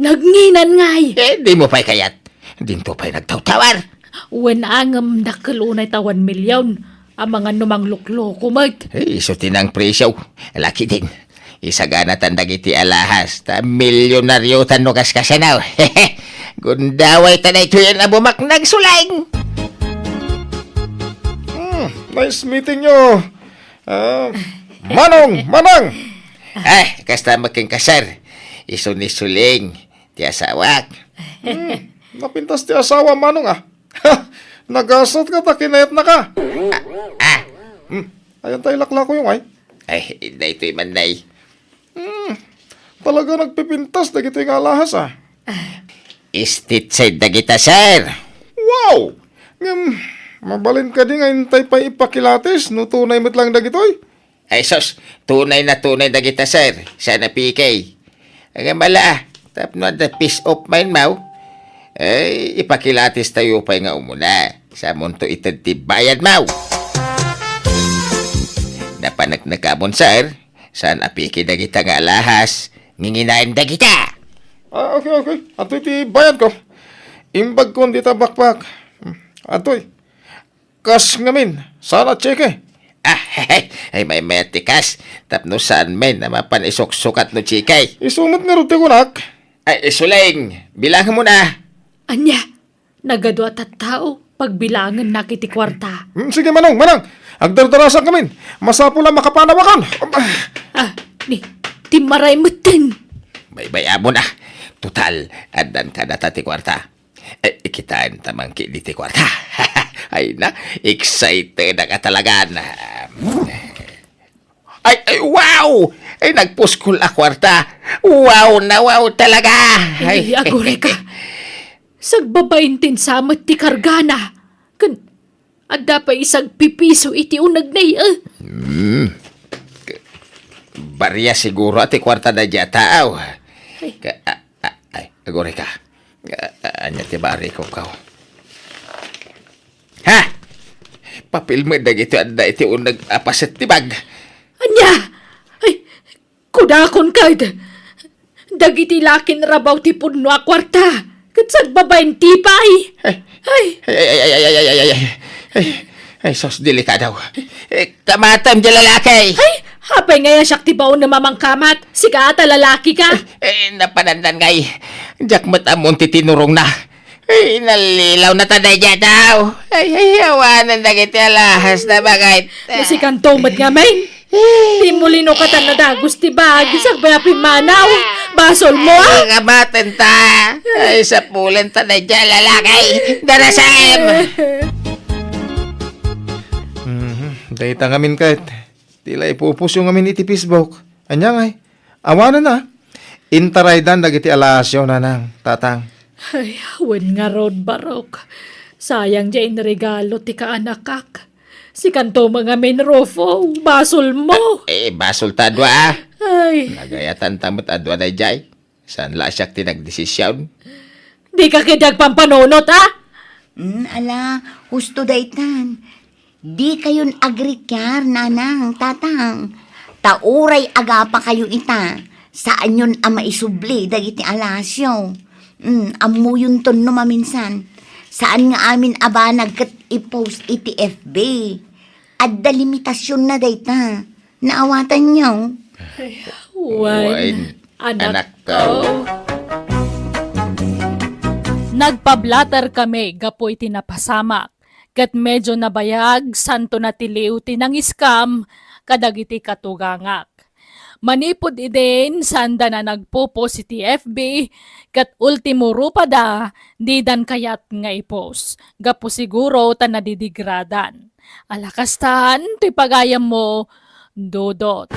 Nagnginan ngay. Di mo pa'y kayat. Dinto pa'y nagtawtawar. Wen angam nakalunay ta 1 million. Ang mga numang lukloko mag. Iso tinang presyo. Laki din. Isagana tandag iti alahas. Ta milyonaryo tanukas kasanaw. Gundaway tanay ito yan abumak nagsulang. Nice meeting nyo. Manang! Kasta making kasar. Iso ni Suling. Ti asawak. Napintas ti asawa, Manong, Nagasot ka, takinayat na ka. Ayan tayo lakla ko yung Ay, na ito'y manay. Talaga nagpipintas, dagito yung alahas, Istit side dagita, sir. Wow! Mabalin ka di nga, hintay pa ipakilates, no tunay mo't lang dagitoy. Ay sos, tunay na kita, sir. Sana PK. Ang mala, tapno the peace of mind, mau. Ay, ipakilatis tayo pa nga umuna. Sa munto itatibayan, mau. Napanak na kamon, sir. Sana PK na kita nga alahas. Nginginain na kita. Okay. Atoy ti bayan ko. Imbag ko di ta bakbak. Atoy. Kas ngamin. Sana cheke. Ay may metikas. Tapno saan men na mapanisok-sukat no chikay. Isumot nga rin ti kunak. Ay, Suleng, bilangan mo na. Anya, nagadwa at tao, pagbilangan na kiti kwarta. Sige manong. Agdardarasan kamin. Masapo lang makapanawakan. Timaray mo din. Bay-baya mo na. Total, adan ka na tati kwarta. Ikitaan tamangki di ti kwarta. Ay na, excited na ka talaga na. Ay, wow! Ay, nagpuskol a kwarta. Wow talaga. Ay, agure ka. Sagbabaintin sa amat ti kargana. Adda pa isang pipiso iti unag na Barya siguro ati kwarta na dya tao. Ay, agore ka. Anya ti bari ko kao. Ha? Papil mo dagiti anda iti unag apaset ti bag. Anya! Ay, kudakon ka. Dagiti lakin rabaw ti punno a kwarta. Kat sagbabain ti pa Ay, sos delikadaw. Kamatam dyan lalaki. Ay, hapay nga siyak ti baon na mamangkamat. Sika ata lalaki ka. Napanandan ngay. Diyak matamon ti tinurong na. Ay, nalilaw na taday dyan daw. Ay, awanan na kiti alahas na bagay. Nasikan tomat nga main. Di mo lino ka tan na dagos ti bag. Sagbaya pimanaw. Basol mo Kamatan ta. Ay, sa pulan taday dyan lalaki. Darasam. Dahil tangamin kahit. Tila ipupus yung amin iti Facebook. Anya ngay. Awanan na. Intaraydan dagiti alasyo na nang tatang. Ay, wen nga road barok. Sayang dyan regalo ti kaanakak. Si kanto mga main rofo. Basol mo. Basol ta adwa Ay, Nagayatan tamot adwa na jay. Saan la siyak tinagdesisyon? di ka kidag pampanunot Ala, husto daytan. Di kayon agrikyar, nanang, tatang. Tauray aga pa kayo ita. Saan yun ang maisubli, dagiti alasyo. Amu yun ton no maminsan. Saan nga amin aba nagkat i-post iti FB. Adda limitasyon na dayta. Naawatan niyo. Wen, anak ko. Nagpablatter kami, gapoy tinapasamak. Kat medyo nabayag, santo na tiliw tinang scam, kadagiti katugangak. Manipod idin, sanda na nagpupos iti FB, kat ultimo rupada, di dan kayat nga ipos. Gapo siguro ta nadidigradan. Alakastan, ti pagayam mo, dodot.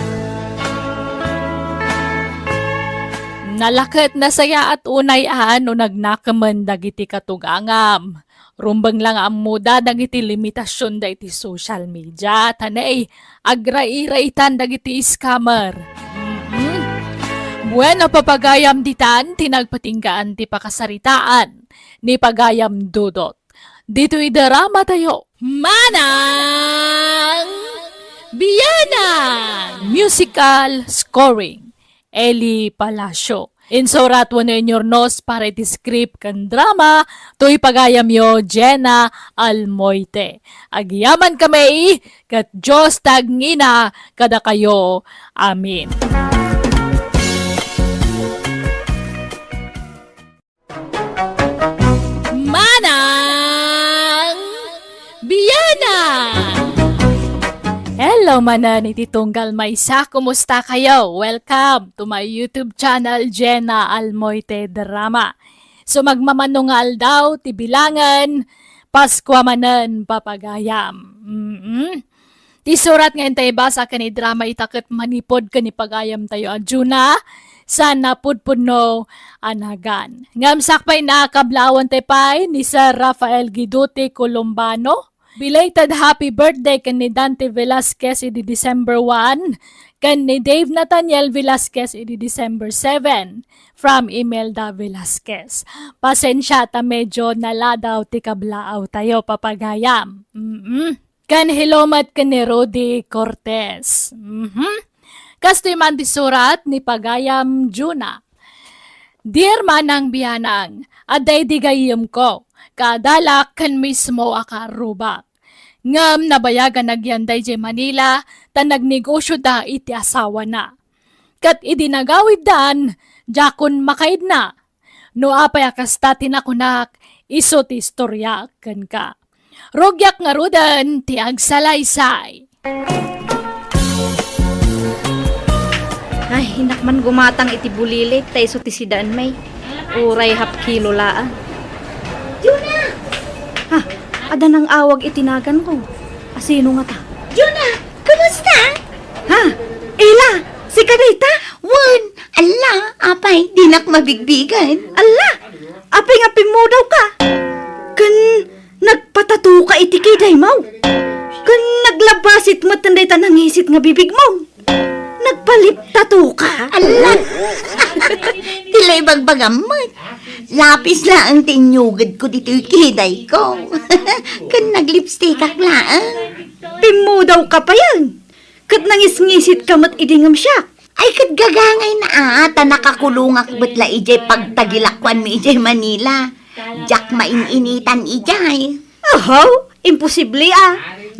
Nalakat na saya at unay no nagnakaman dagiti katugangam. Rumbang lang ang muda dagiti limitasyon da iti social media. Tanay, agra-iraitan dagiti scammer. Bueno, papagayam ditan, tinagpatinggaan ti pakasaritaan ni pagayam dudot. Dito'y drama tayo. Manang Biyanan! Musical scoring. Eli Palacio. Insurat mo na inyornos para iti script kan drama, to'y pagayam yo Jenna Almoite. Agyaman kami, kat Diyos tagngina, kada kayo. Amin. Manang Biyanan! Hello manan, iti Tunggal Maysa, kumusta kayo? Welcome to my YouTube channel, Jenna Almoite Drama. So magmamanungal daw, tibilangan, Paskwa manan, papagayam. Ti surat nga intay basa kani drama itakot manipod kani pagayam tayo adjuna, sana pudpudno anagan. Ngam sakpay na kablawan tepay ni Sir Rafael Guiduti Columbano, Belated happy birthday kan ni Dante Velasquez idi December 1, kan ni Dave Nathaniel Velasquez idi December 7, from Imelda Velasquez. Pasensya ta medyo naladaw ti kablaaw tayo papagayam. Kan hilomat kan ni Rodi Cortez. Kastoy man ti surat ni Pagayam Juna. Dear manang biyanang, aday di gayam ko, kadalak kan mismo akarubak. Ngam nabayagan nagyanday di Manila, tan nagnegosyo da iti asawa na. Kat idinagawid dan, jakon makaid na. No apay akasta tinakunak, iso ti istorya kan ka. Rogyak nga rudan, ti agsalaysay. Ay, hinak man gumatang iti bulilit, tayo so ti sidaan may. Uray hap kilo laan. Juna! Ha, ada nang awag itinagan ko. Asino nga ta? Juna! Kumusta? Ha, Ela, si Kadita? Wan! Ala! Apay, di nak mabigbigan. Ala, apay nga pimudaw ka. Kan nagpatatu ka iti kiday mo. Kan naglabasit matanday tanangisit nga bibig mo. Nagpalit tattoo ka? Ala! Tila'y bagbagamot. Lapis la ang tinyugad ko dito'y kiday ko. Kan naglipstick aklaan. Pimudaw ka pa yan. Kat nangis-ngisit ka mat idingam siya. Ay, kat gagangay na ata nakakulungak batla ijay pagtagilakwan mi ijay Manila. Jak maininitan ijay. Ahaw, imposible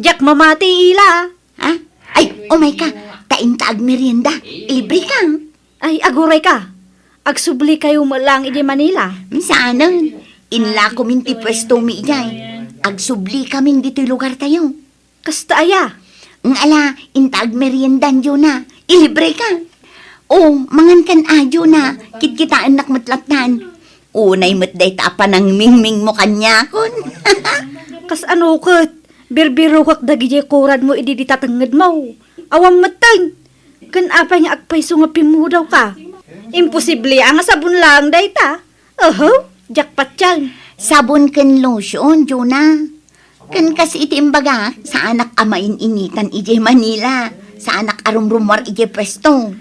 Jak mamati ila. Ha? Ay, oh my ka. Taing-taag merienda. Libre kang. Ay, aguray ka. Agsubli kayo malang ijay Manila. Saanan? Inla ko minti pwesto mi ijay. Agsubli kaming dito'y lugar tayo. Kasta aya. Ang ala, intaag meriendan yun na. Ilibre ka. O, mangan kan adyo na. Kitkitaan nakmatlatan. Unay matday tapa ng mingming mo kanya kon. Kas ano kat, birbiro kak dagijay kurad mo idi ditatangad mo. Awam matang. Kan apay nga agpayso nga pimudaw ka. Imposible ang sabon lang dayta. Jackpot yan. Sabon kan lotion, Juna. Kan kasi iti imbaga, sa anak amain initan ije Manila. Sa anak arumrumwar ije pwesto.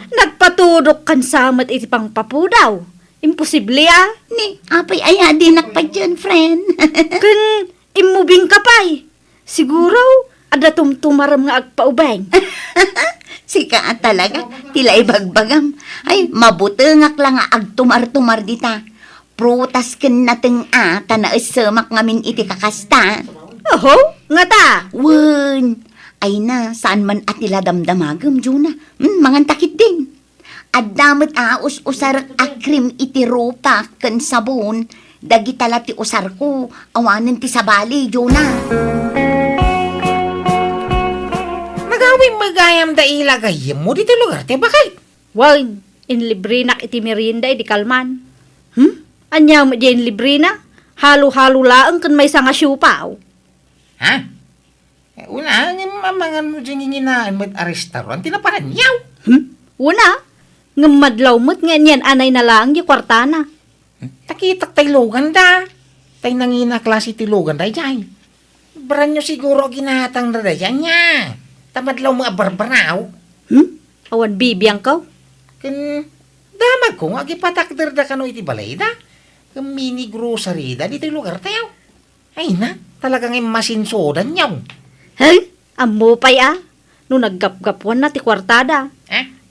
Nagpatudok kan samat iti pang papudaw. Imposible Ni, apay aya din nakpadyan, friend. Kan imubing ka pa'y. Siguro, ada tumtumaram nga agpaubeng. Sika talaga, tila ibagbagam. Ay, mabutengak lang nga agtumar-tumar dita. Prutas ken nateng ata na esemak ngamin iti kakasta. Nga ta. Wen, ay na, saan man atila damdamagam, Juna. Mangan takit din. Adamot usar akrim iti ropa ken sabon. Dagitala ti usar ko, awanen ti sabali, Juna. Magawing magayam da ilagay mo dito lugar, te bakit? Wag, inlibrinak iti merienda di kalman. Anya mo di inlibrina? Halo-halo laang kan may sanga syupaw. Ha? Una, mamangan mo dyan nginaan mo't a restaurant, tinaparan yaw. Una, ngamadlaw mo't nga niyan anay na lang yung kwartana. Takitak tay logan da. Tay nangina klase ti logan da jay. Baran nyo siguro ginatang da dyan niya. Tamadlaw mga barbaraw. Awan bibiyang ka? Kan damag ko nga gipatakder da kano iti balay da. Kan mini grocery da dito lugar tayo. Ay na, talagang masinsodan yaw. Hey, amo pa'y no naggapgapuan na ti kwartada.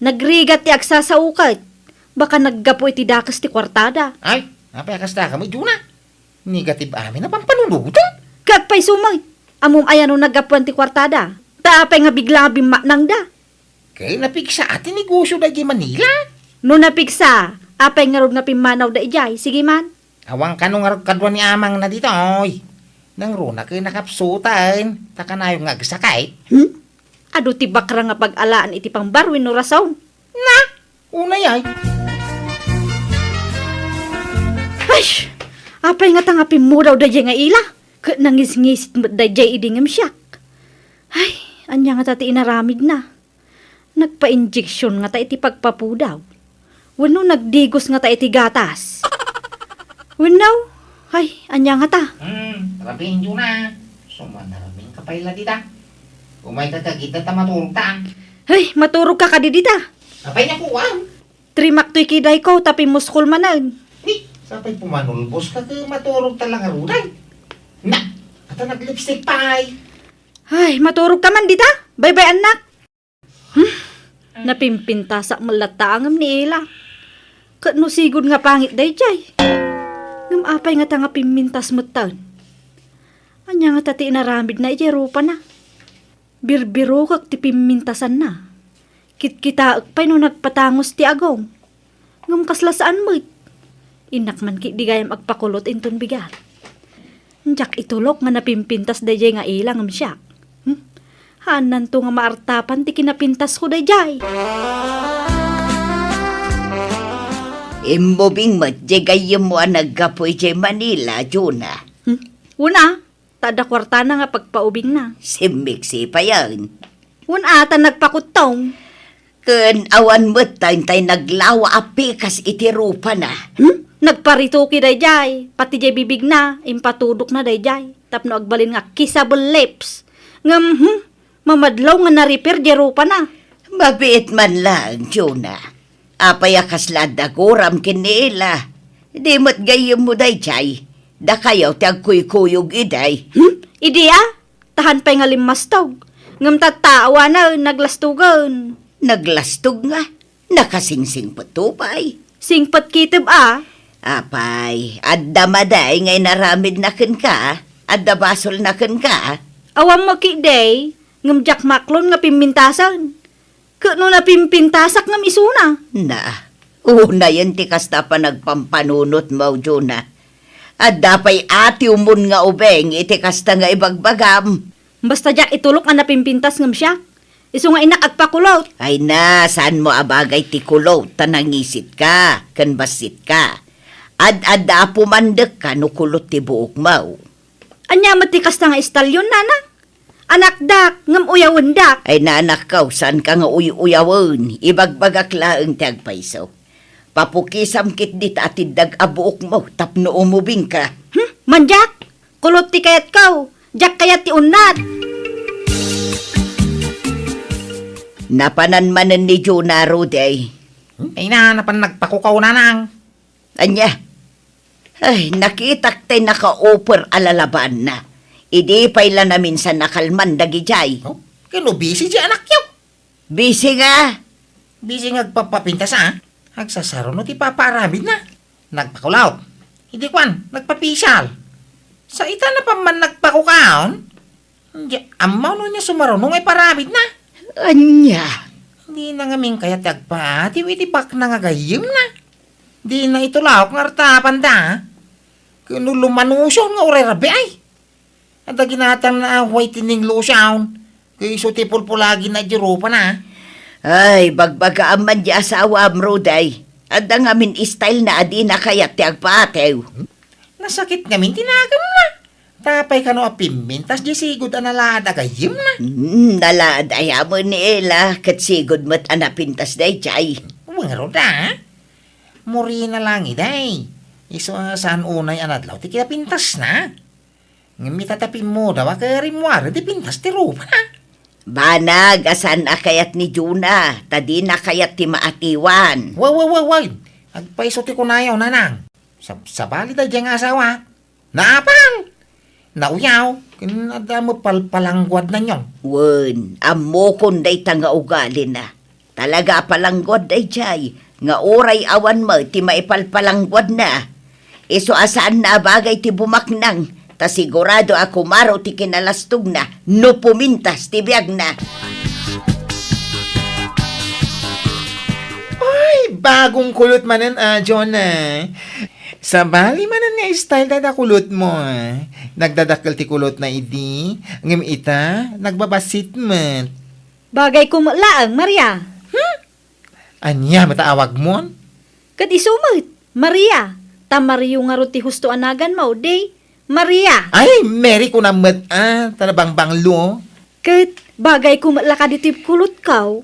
Nagrigat ti agsa sa ukat. Baka naggapo iti dakas ti kwartada. Ay, napayakas da kami, Juna. Negative amin na pampanunutan. Kagpay sumay. Amom ayan no naggapuan ti kwartada. Taapay nga bigla bimaknang da. Kaya napigsa atin negosyo da di Manila. No napigsa, apay nga rog napimanaw da ijay. Sige man. Awang kanong arog kadwa ni amang na dito, oy. Nang runa kayo nakapsutan. Taka na yung agsakay. Ado ti bakra nga pag-alaan iti pang barwin no rasaw. Na, una yay. Ay, apay nga tangapin mo daw da nga ila. Kat nangis-ngisit mo da idingam siyak. Ay, anya nga tati inaramid na. Nagpa-injeksyon nga ta iti pagpapudaw. Wano nagdigos nga ta iti gatas. Wanaw, ay, anya nga ta. Rabing Juna. Sumanaraming kapay la dita. Umay kakagita ta maturog ta. Ay, maturog ka kadidita. Kapay niya po, wow. Trimak to'y kiday ko, tapi muskol manan. Ni, sapay pumanulbos ka ka maturog talaga ruday. Na, ata nag-lipstick pa ay. Ay, maturog ka man dita. Bye-bye, anak. Napimpintasak malatangam ni Ela. Kano sigod nga pangit day jay. Ngam apay nga tanga pimintas mutan. Anya nga tati naramid na ijerupa na. Birbiro kag ti pimintasan na. Kit-kita agpay no nagpatangos ti agong. Ngam kaslasaan mo. Inak man ki di gayam agpakulot inton bigat. Njak itulok nga napimpintas day jay nga ilang ngam siya. Hanan to nga maartapan ti kinapintas ko day jay. Imbobing matjagayam mo ang nagkapoy jay Manila, Juna. Una, tada kwarta na nga pagpaubing na. Simiksi pa yan. Una, ta nagpakutong. Kun awan mo tay naglawa apikas itirupa na. Nagparito ki day jay. Pati jay bibig na, impatudok na day jay. Tapno agbalin nga kissable lips. Ngam, mamadlaw nga na-repair jay rupa na. Mabait man lang, Juna. Apaya kaslada kuram kinila. Di mo't gayam mo day chay. Da kayaw ti agkuy-kuyog iday. Idi tahan pa nga limastog. Ngam tatawa na, naglastugan. Naglastog nga. Nakasingsing patupay. Singpat kitib Apay, adda maday ngay naramid na ken ka. Adda basol na ken ka. Awam mo ki day, ngam jak maklon nga pimintasan. Kano na pimpintasak ngam isuna. Na, una yan ti kasta pa nagpampanunot mo, Juna. Adda pa'y ati umun nga ubeng, iti kasta nga ibagbagam. Basta jak itulok nga napimpintas ngam siya. Isu nga inak agpakulot. Ay na, saan mo abagay ti kulot, tanangisit ka, kan basit ka. Ad-adda pumandek ka, no kulot ti buok mo. Anya matikas na nga istalyon, nana. Anak dak, ngam uyawon dak. Ay naanak ka, saan ka nga uyawon, ibagbagak laeng ti agpaiso. Papukisam kit dit atid dag abuok mo, tapno umubing ka. Manjak, kulot ti kayat kaw. Jak kayat ti unat. Napananmanan ni Juna Ruday. Ay na, napan nagpakukaw na nang. Anya, ay nakitak tay naka-offer alalaban na. Idi payla na minsan nakalman dagijay. Oh, kano busy di anak yaw. Busy nga. Busy ngagpapapintas Agsasaro no ti paparamid na. Nagpakulaw. Hindi kwan, nagpapisyal. Sa ita na pa man nagpakukaon. Hindi, amaw no niya sumaro nung ay paramid na. Anya, Hindi na ngamin kaya tagpa, tiwitipak na nga gayim na. Di na ito lawak nga artapan da. Kano lumanusyon nga uray rabi ay. At ginatang na white tining lusyon. Kaya iso ti pulpulagi na jirupa na. ay bagbaga aman di asawa amruday. Adda nga min style na adi na kayat ti agpatew. Nasakit ngamin tinagam na. Tapay ka no apimintas di sigod analada gayim na. Nalaad ayamo ni Ella, kat sigod mo't anapintas day chay. Wangaro da. Muri na lang iday. Iso saan unay anadlaw ti kinapintas na. Ngami tatapin mo daw akarimwara di pintas ti rupa na. Banag, asan akayat ni Juna, tadi nakayat ti maatiwan. Wow. Agpaiso ti kunayaw nanang. Sabali da diyang asawa. Naapang! Nauyaw. Kinada mo palpalangguad na nyong. Wen, amo kunday tanga ugali na. Talaga palanggod day chay. Nga oray awan mo, ti maipalpalanggod na. Iso asaan na bagay ti bumaknang. Ta sigurado ako maro ti kinalastog na. No pumintas ti biyag na. Ay, bagong kulot manan, John, Sa bali manan nga style da kulot mo, Nagdadakkel ti kulot na idi. Ngam ita, nagbabasit man. Bagay ko laang, Maria. Anya, mataawag mo? Kad isumit, Maria. Tamariyo nga ti husto anagan mo, day. Maria. Ay, Mary ko namat, talabang banglo. Kat bagay ko laka ditip kulot kaw.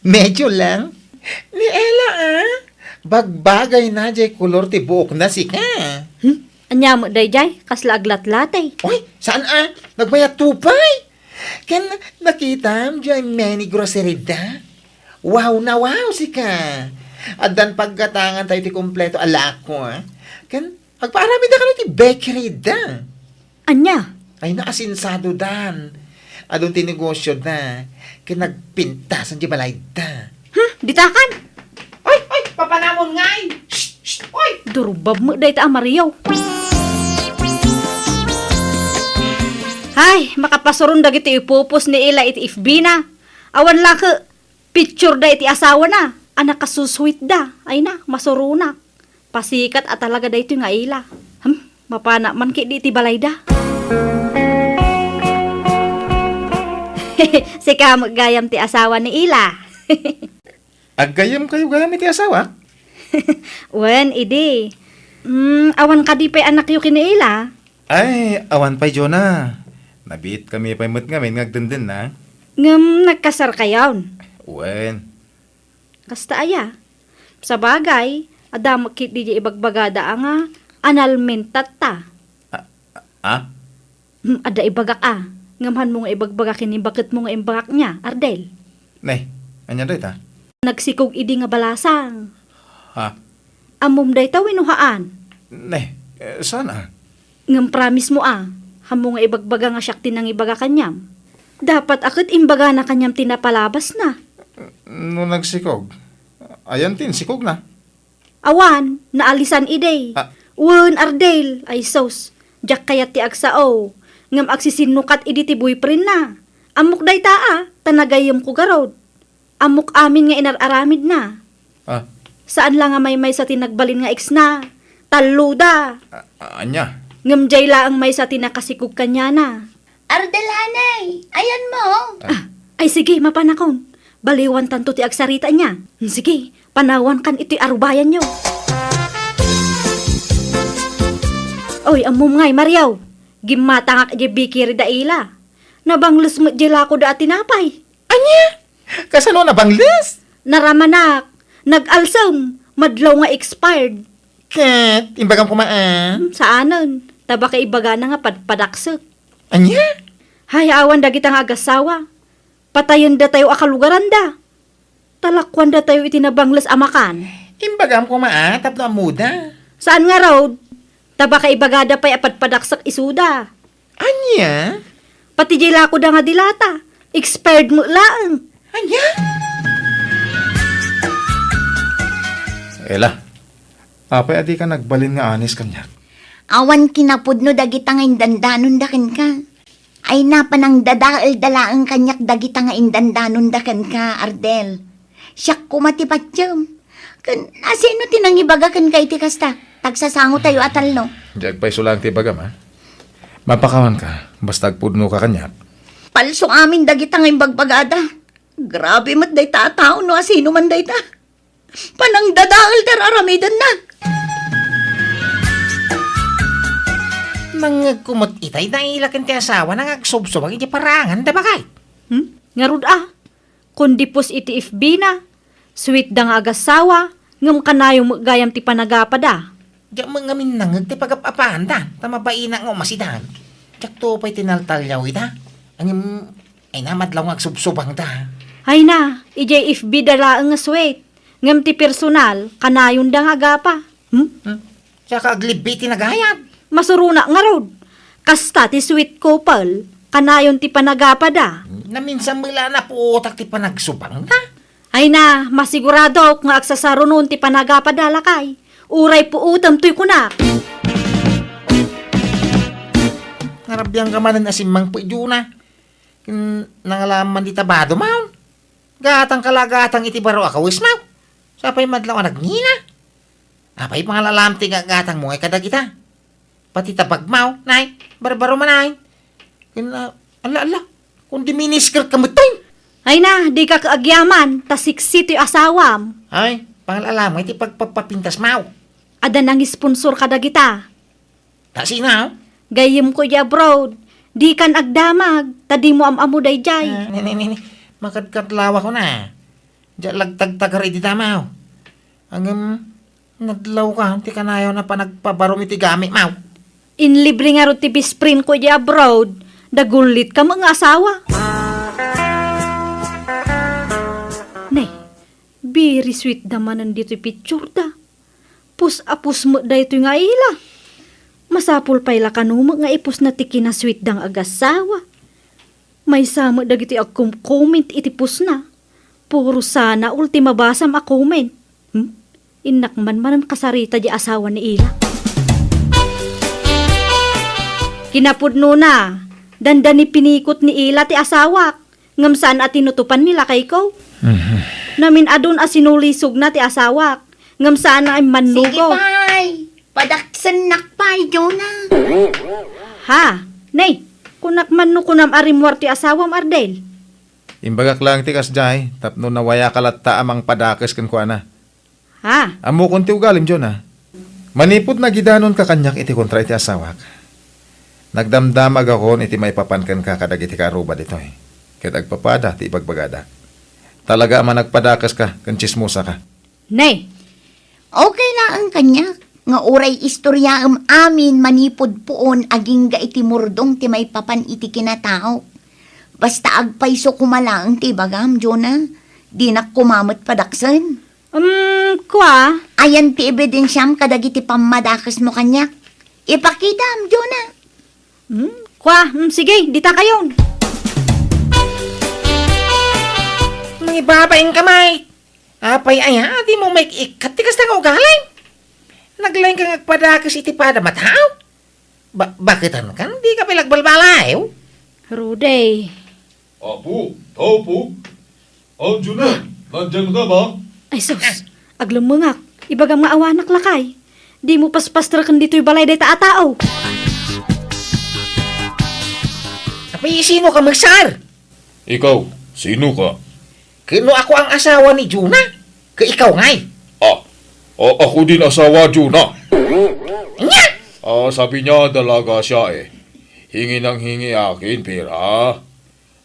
Medyo lang. Ni Ella, Bagbagay na jay kulor ti buok na si ka. Anya mo dayjay, kasla aglat-latay. Oy, saan nagbayat tupay? Kan nakita dyan many grocery da. Wow na wow si ka. At dan pagkatangan tayo ti kompleto alak ko Kan magpaarami da ka na ti bakery da. Anya? Ay naasinsado dan. Adong tinegosyo da. Kan nagpintasan di balay da. Ditakan? Oy, papanamon ngay. Shh, oy. Durubab mo day ta Mario. Hay, makapasurong dagiti ipupos ni ila iti FB na. Awan lang ka, picture da iti asawa na. Anak kasusweet da. Ay na, masurunak. Pasikat at talaga da ito nga ila. Mapana man ki di iti balay da. Sika maggayam ti asawa ni ila. Aggayam kayo gamit ti asawa? Wen, idi. Awan ka di pa'y anak yu kini ila. Ay, awan pa Jonah. Nabit kami pa imot ngamin ngagdenden na. Ngam nagkasar kayawn. Wen. Kasta aya. Sa bagay, ada makit di ibagbagada nga analmentat ta. Ada ibagak Ngamhan mo nga ibagbagak kini bakit mo nga imbagak niya, Ardel. Nay, anya doy ta? Nagsikog idi nga balasang. Ha? Amom day ta winuhaan. Nay, sana? Ngam promise mo hamo nga ibagbaga nga siyak tinang ibaga kanyam. Dapat akit imbaga na kanyam tinapalabas na. No nagsikog. Ayan tin, sikog na. Awan, naalisan iday. Wen Ardel, ay sos. Jak kayat ti agsao. Ngam agsisinukat idi ti boyfriend na. Amok day ta tanagayom ko garod. Amok amin nga inararamid na. Saan lang nga may sa tinagbalin nga ex na. Taluda. Anya? Ngamjay laang may sa tinakasikog kanya na. Ardel, hanay, ayan mo. Ay sige, mapanakon. Baliwan tanto ti agsarita niya. Sige, panawan kan iti arubayan nyo. Oy, amom ngay, Mariaw. Gimatangak di bikiri da ila. Nabangles mo jela ko da tinapay. Anya? Kasano na bangles? Naramanak. Nag-alsam. Madlaw nga expired. Kat, imbagam kumaan. Saanon? Taba ka ibaga na nga padpadak. Anya? Hayawan da kitang agasawa. Patayon da tayo akalugaran da. Talakwan da tayo itinabangles amakan. Imbagam kumaan, tapno amuda. Saan nga road? Taba ka ibagada pa'y apadpadaksak isuda. Anya? Pati jila ko da nga dilata. Expired mo lang. Anya? Ela, apay adi ka nagbalin nga anis kanya. Awan kinapudno dagita nga indandanon daken ka. Ay napanang dadaal dalaang kanyak dagita nga indandanon daken ka, Ardel. Siyak kumatipatyam. Asino tinang ibagakan kay ti kasta? Tagsasango tayo atal no. Diag pa'y sulang ti bagam ha. Mapakawan ka, basta agpudno ka kanya. Palso amin dagita nga imbagbagada. Grabe mat day ta tao no asino man day ta. Panang dadaal ter aramidan na. Mga kumot itay na ilakan ti asawa nang agsubsubag iti parangan da bakay. Ngarud kundi pos iti FB na. Sweet da nga agasawa. Ngam kanayong gayam ti panagapada. Diyak mga minangag ti pagapapaan da. Tamabaina nga umasidan. Diyak to pa'y tinaltalyaw ita. Ang ay namadlaw nga agsubsubang da. Hay na, ijay FB dalaang nga sweet. Ngam ti personal, kanayon da nga agapa. Tsaka aglibi tinagayat. Masuruna nga rod. Kasta ti sweet couple, kanayon ti panagapada. Na minsan mula na po utak ti panagsubang da. Ay na, masigurado nga agsasaro noon ti panagapada lakay. Uray po utam to'y kunak. Narabyang kamanan asimang po na. Nangalaman di tabado maun. Gatang kalagatang iti baro akawis mau. Sapay madlaw nagnina. Apay pangalalamti nga gatang mo ay kadagita. Pati tabag mau, nay. Barbaro manay. Ala. Kung diminisker kamutoy. Ay na, di ka kaagyaman, tasiksi to'y asawam. Ay, pangalalam iti pagpapapintas mau. Ada nang sponsor kada kita. Tasinaw. Gayem ko ya abroad. Di kan agdamag, tadi mo amamu dayjay. Nini. Makadkatlawa ko na. Diyan lagtagtagar iti tamaw. Hanggang nadlaw ka, ti kanayaw na pa nagpabarom iti gamit, maw. Inlibre nga ro ti bisprin ko di abroad. Dagulit ka mga asawa. Nay, very sweet naman nandito picture da. Pus-apus mo da ito nga ila. Masapul pa ila kanuma nga ipus na tiki na sweet dang agasawa. May sama dagiti akong comment itipus na. Puro sana ultima basam a comment. Inakman man kasarita di asawa ni ila. Kinapudno na. Dandani pinikot ni ila ti asawak. Ngam saan at tinutupan nila kay ko. Namin adun asinulisog na ti asawak. Ngam saan ay Sige, manugo. pay. Padaksan nakpay, Jonah. Ha? Nay, kunak manu kunam arimwar ti asawam Ardel. Imbagak lang ti kasjay, tapno nawaya kalatta amang padakes kan kuana. Ha? Amo kon ti ugalim, Jonah. Manipod na gidanon ka kanyak iti kontra iti asawak. Nagdamdamag ako iti may papankan ka kadag iti karuba dito eh. Kaya agpapada ti ibagbagada. Talaga man nagpadakas ka, kan chismosa ka. Nay, Okay na ang kanya. Nga uray istorya amin manipod poon aging ga iti murdong ti may papan iti kinatao. Basta agpaiso kumalaang ti bagam, Jonah. Di na kumamot padaksan. kwa? Ayan ti ebidensyam kadag iti pamadakas mo kanya. Ipakita am, Jonah. Kwa? Sige, dita kayon. May babaeng kamay. Apay aya, di mo may ikat tikas na ugalay. Naglain ka ngagpadakas iti pada mataw. Bakit ano kan? Di ka pilagbalbalay. Ruday. Apo, tao po. Andiyan na, nandyan ka ba? Ay sus, aglumungak. Ibagang maawanak lakay. Di mo paspastrakan dito'y balay day taatao. Apay, sino ka magsar? Ikaw, sino ka? Kano ako ang asawa ni Juna? Ka ikaw ngay. Ako din asawa, Juna. Nya! Sabi niya dalaga siya eh. Hingi ng hingi akin, pera.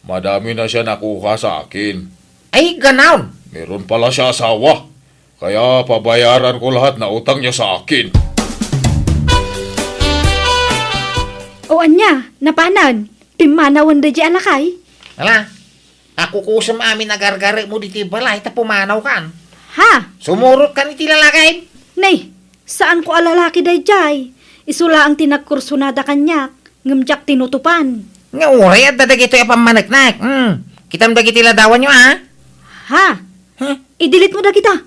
Madami na siya nakuha sa akin. Ay, ganaon. Meron pala siya asawa. Kaya pabayaran ko lahat na utang niya sa akin. O anya, napanan. Pimanawan da di alakay. Ala, ako kusam amin nagargari mo diti balay ta pumanaw kan. Ha? Sumurot kan iti lalakay. Nay, saan ko alalaki day jay? Isula ang tinagkursunada kanyak. Ngamjak tinutupan. Nga uray at dadag ito pamanagnak. Kitam dagiti ladawan nyo ha? Ha? Huh? Idilit mo da kita.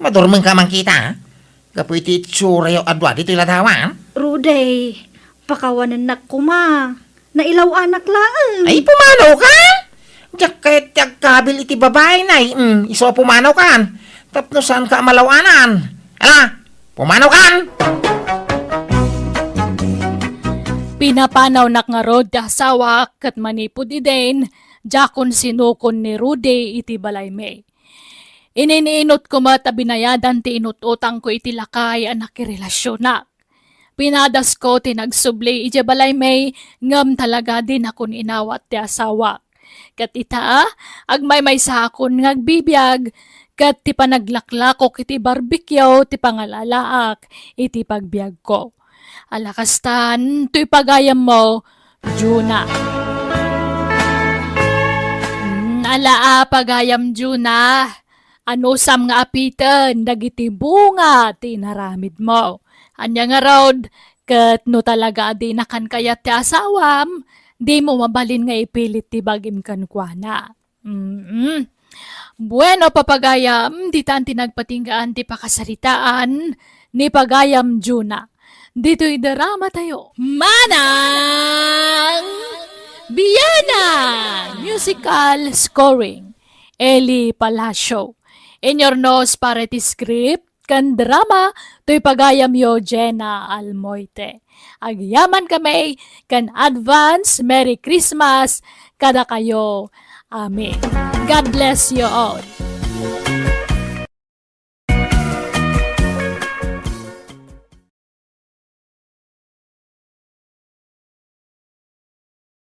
Madurmang ka man kita ha? Kapo iti tsura yung adwa dito ladawan. Ruday, pakawanan na kuma. Nailaw anak lang. Ay, pumanaw ka? Diyak kahit tiyak kabil iti babae na iso pumanaw kan. Tapno saan ka malawanan? Ala, pumanaw kan? Pinapanaw nak nga rod ti asawa kat manipod iden, jakon sinukon ni Rudy iti balay me. Iniinot ko mat binayadan ti inututang ko iti lakay anak relasyon na. Pinadas ko tinagsubli iti balay me, ngam talaga din akon inawat ti asawa. Kat ita, agmay sa akon ngagbibiyag, kat ti panaglaklakok iti barbecue ti pangalalaak iti pagbiag ko. Alakastan, to'y pagayam mo, Juna. Alaa pagayam, Juna. Ano sam nga apitan, dagiti bunga, tinaramid mo. Anya nga rod, kat no talaga di nakan kaya ti asawam, di mo mabalin nga ipilit ti bagim kankwana. Bueno, papagayam, di tan tinagpatinggaan ti pakasaritaan, ni pagayam, Juna. Dito'y drama tayo. Manang Biyana! Musical scoring. Eli Palacio. In your nose para ti script, kan drama, to'y pagayam yo Jenna Almoite. Agyaman kami, kan advance, Merry Christmas, kada kayo. Amen. God bless you all.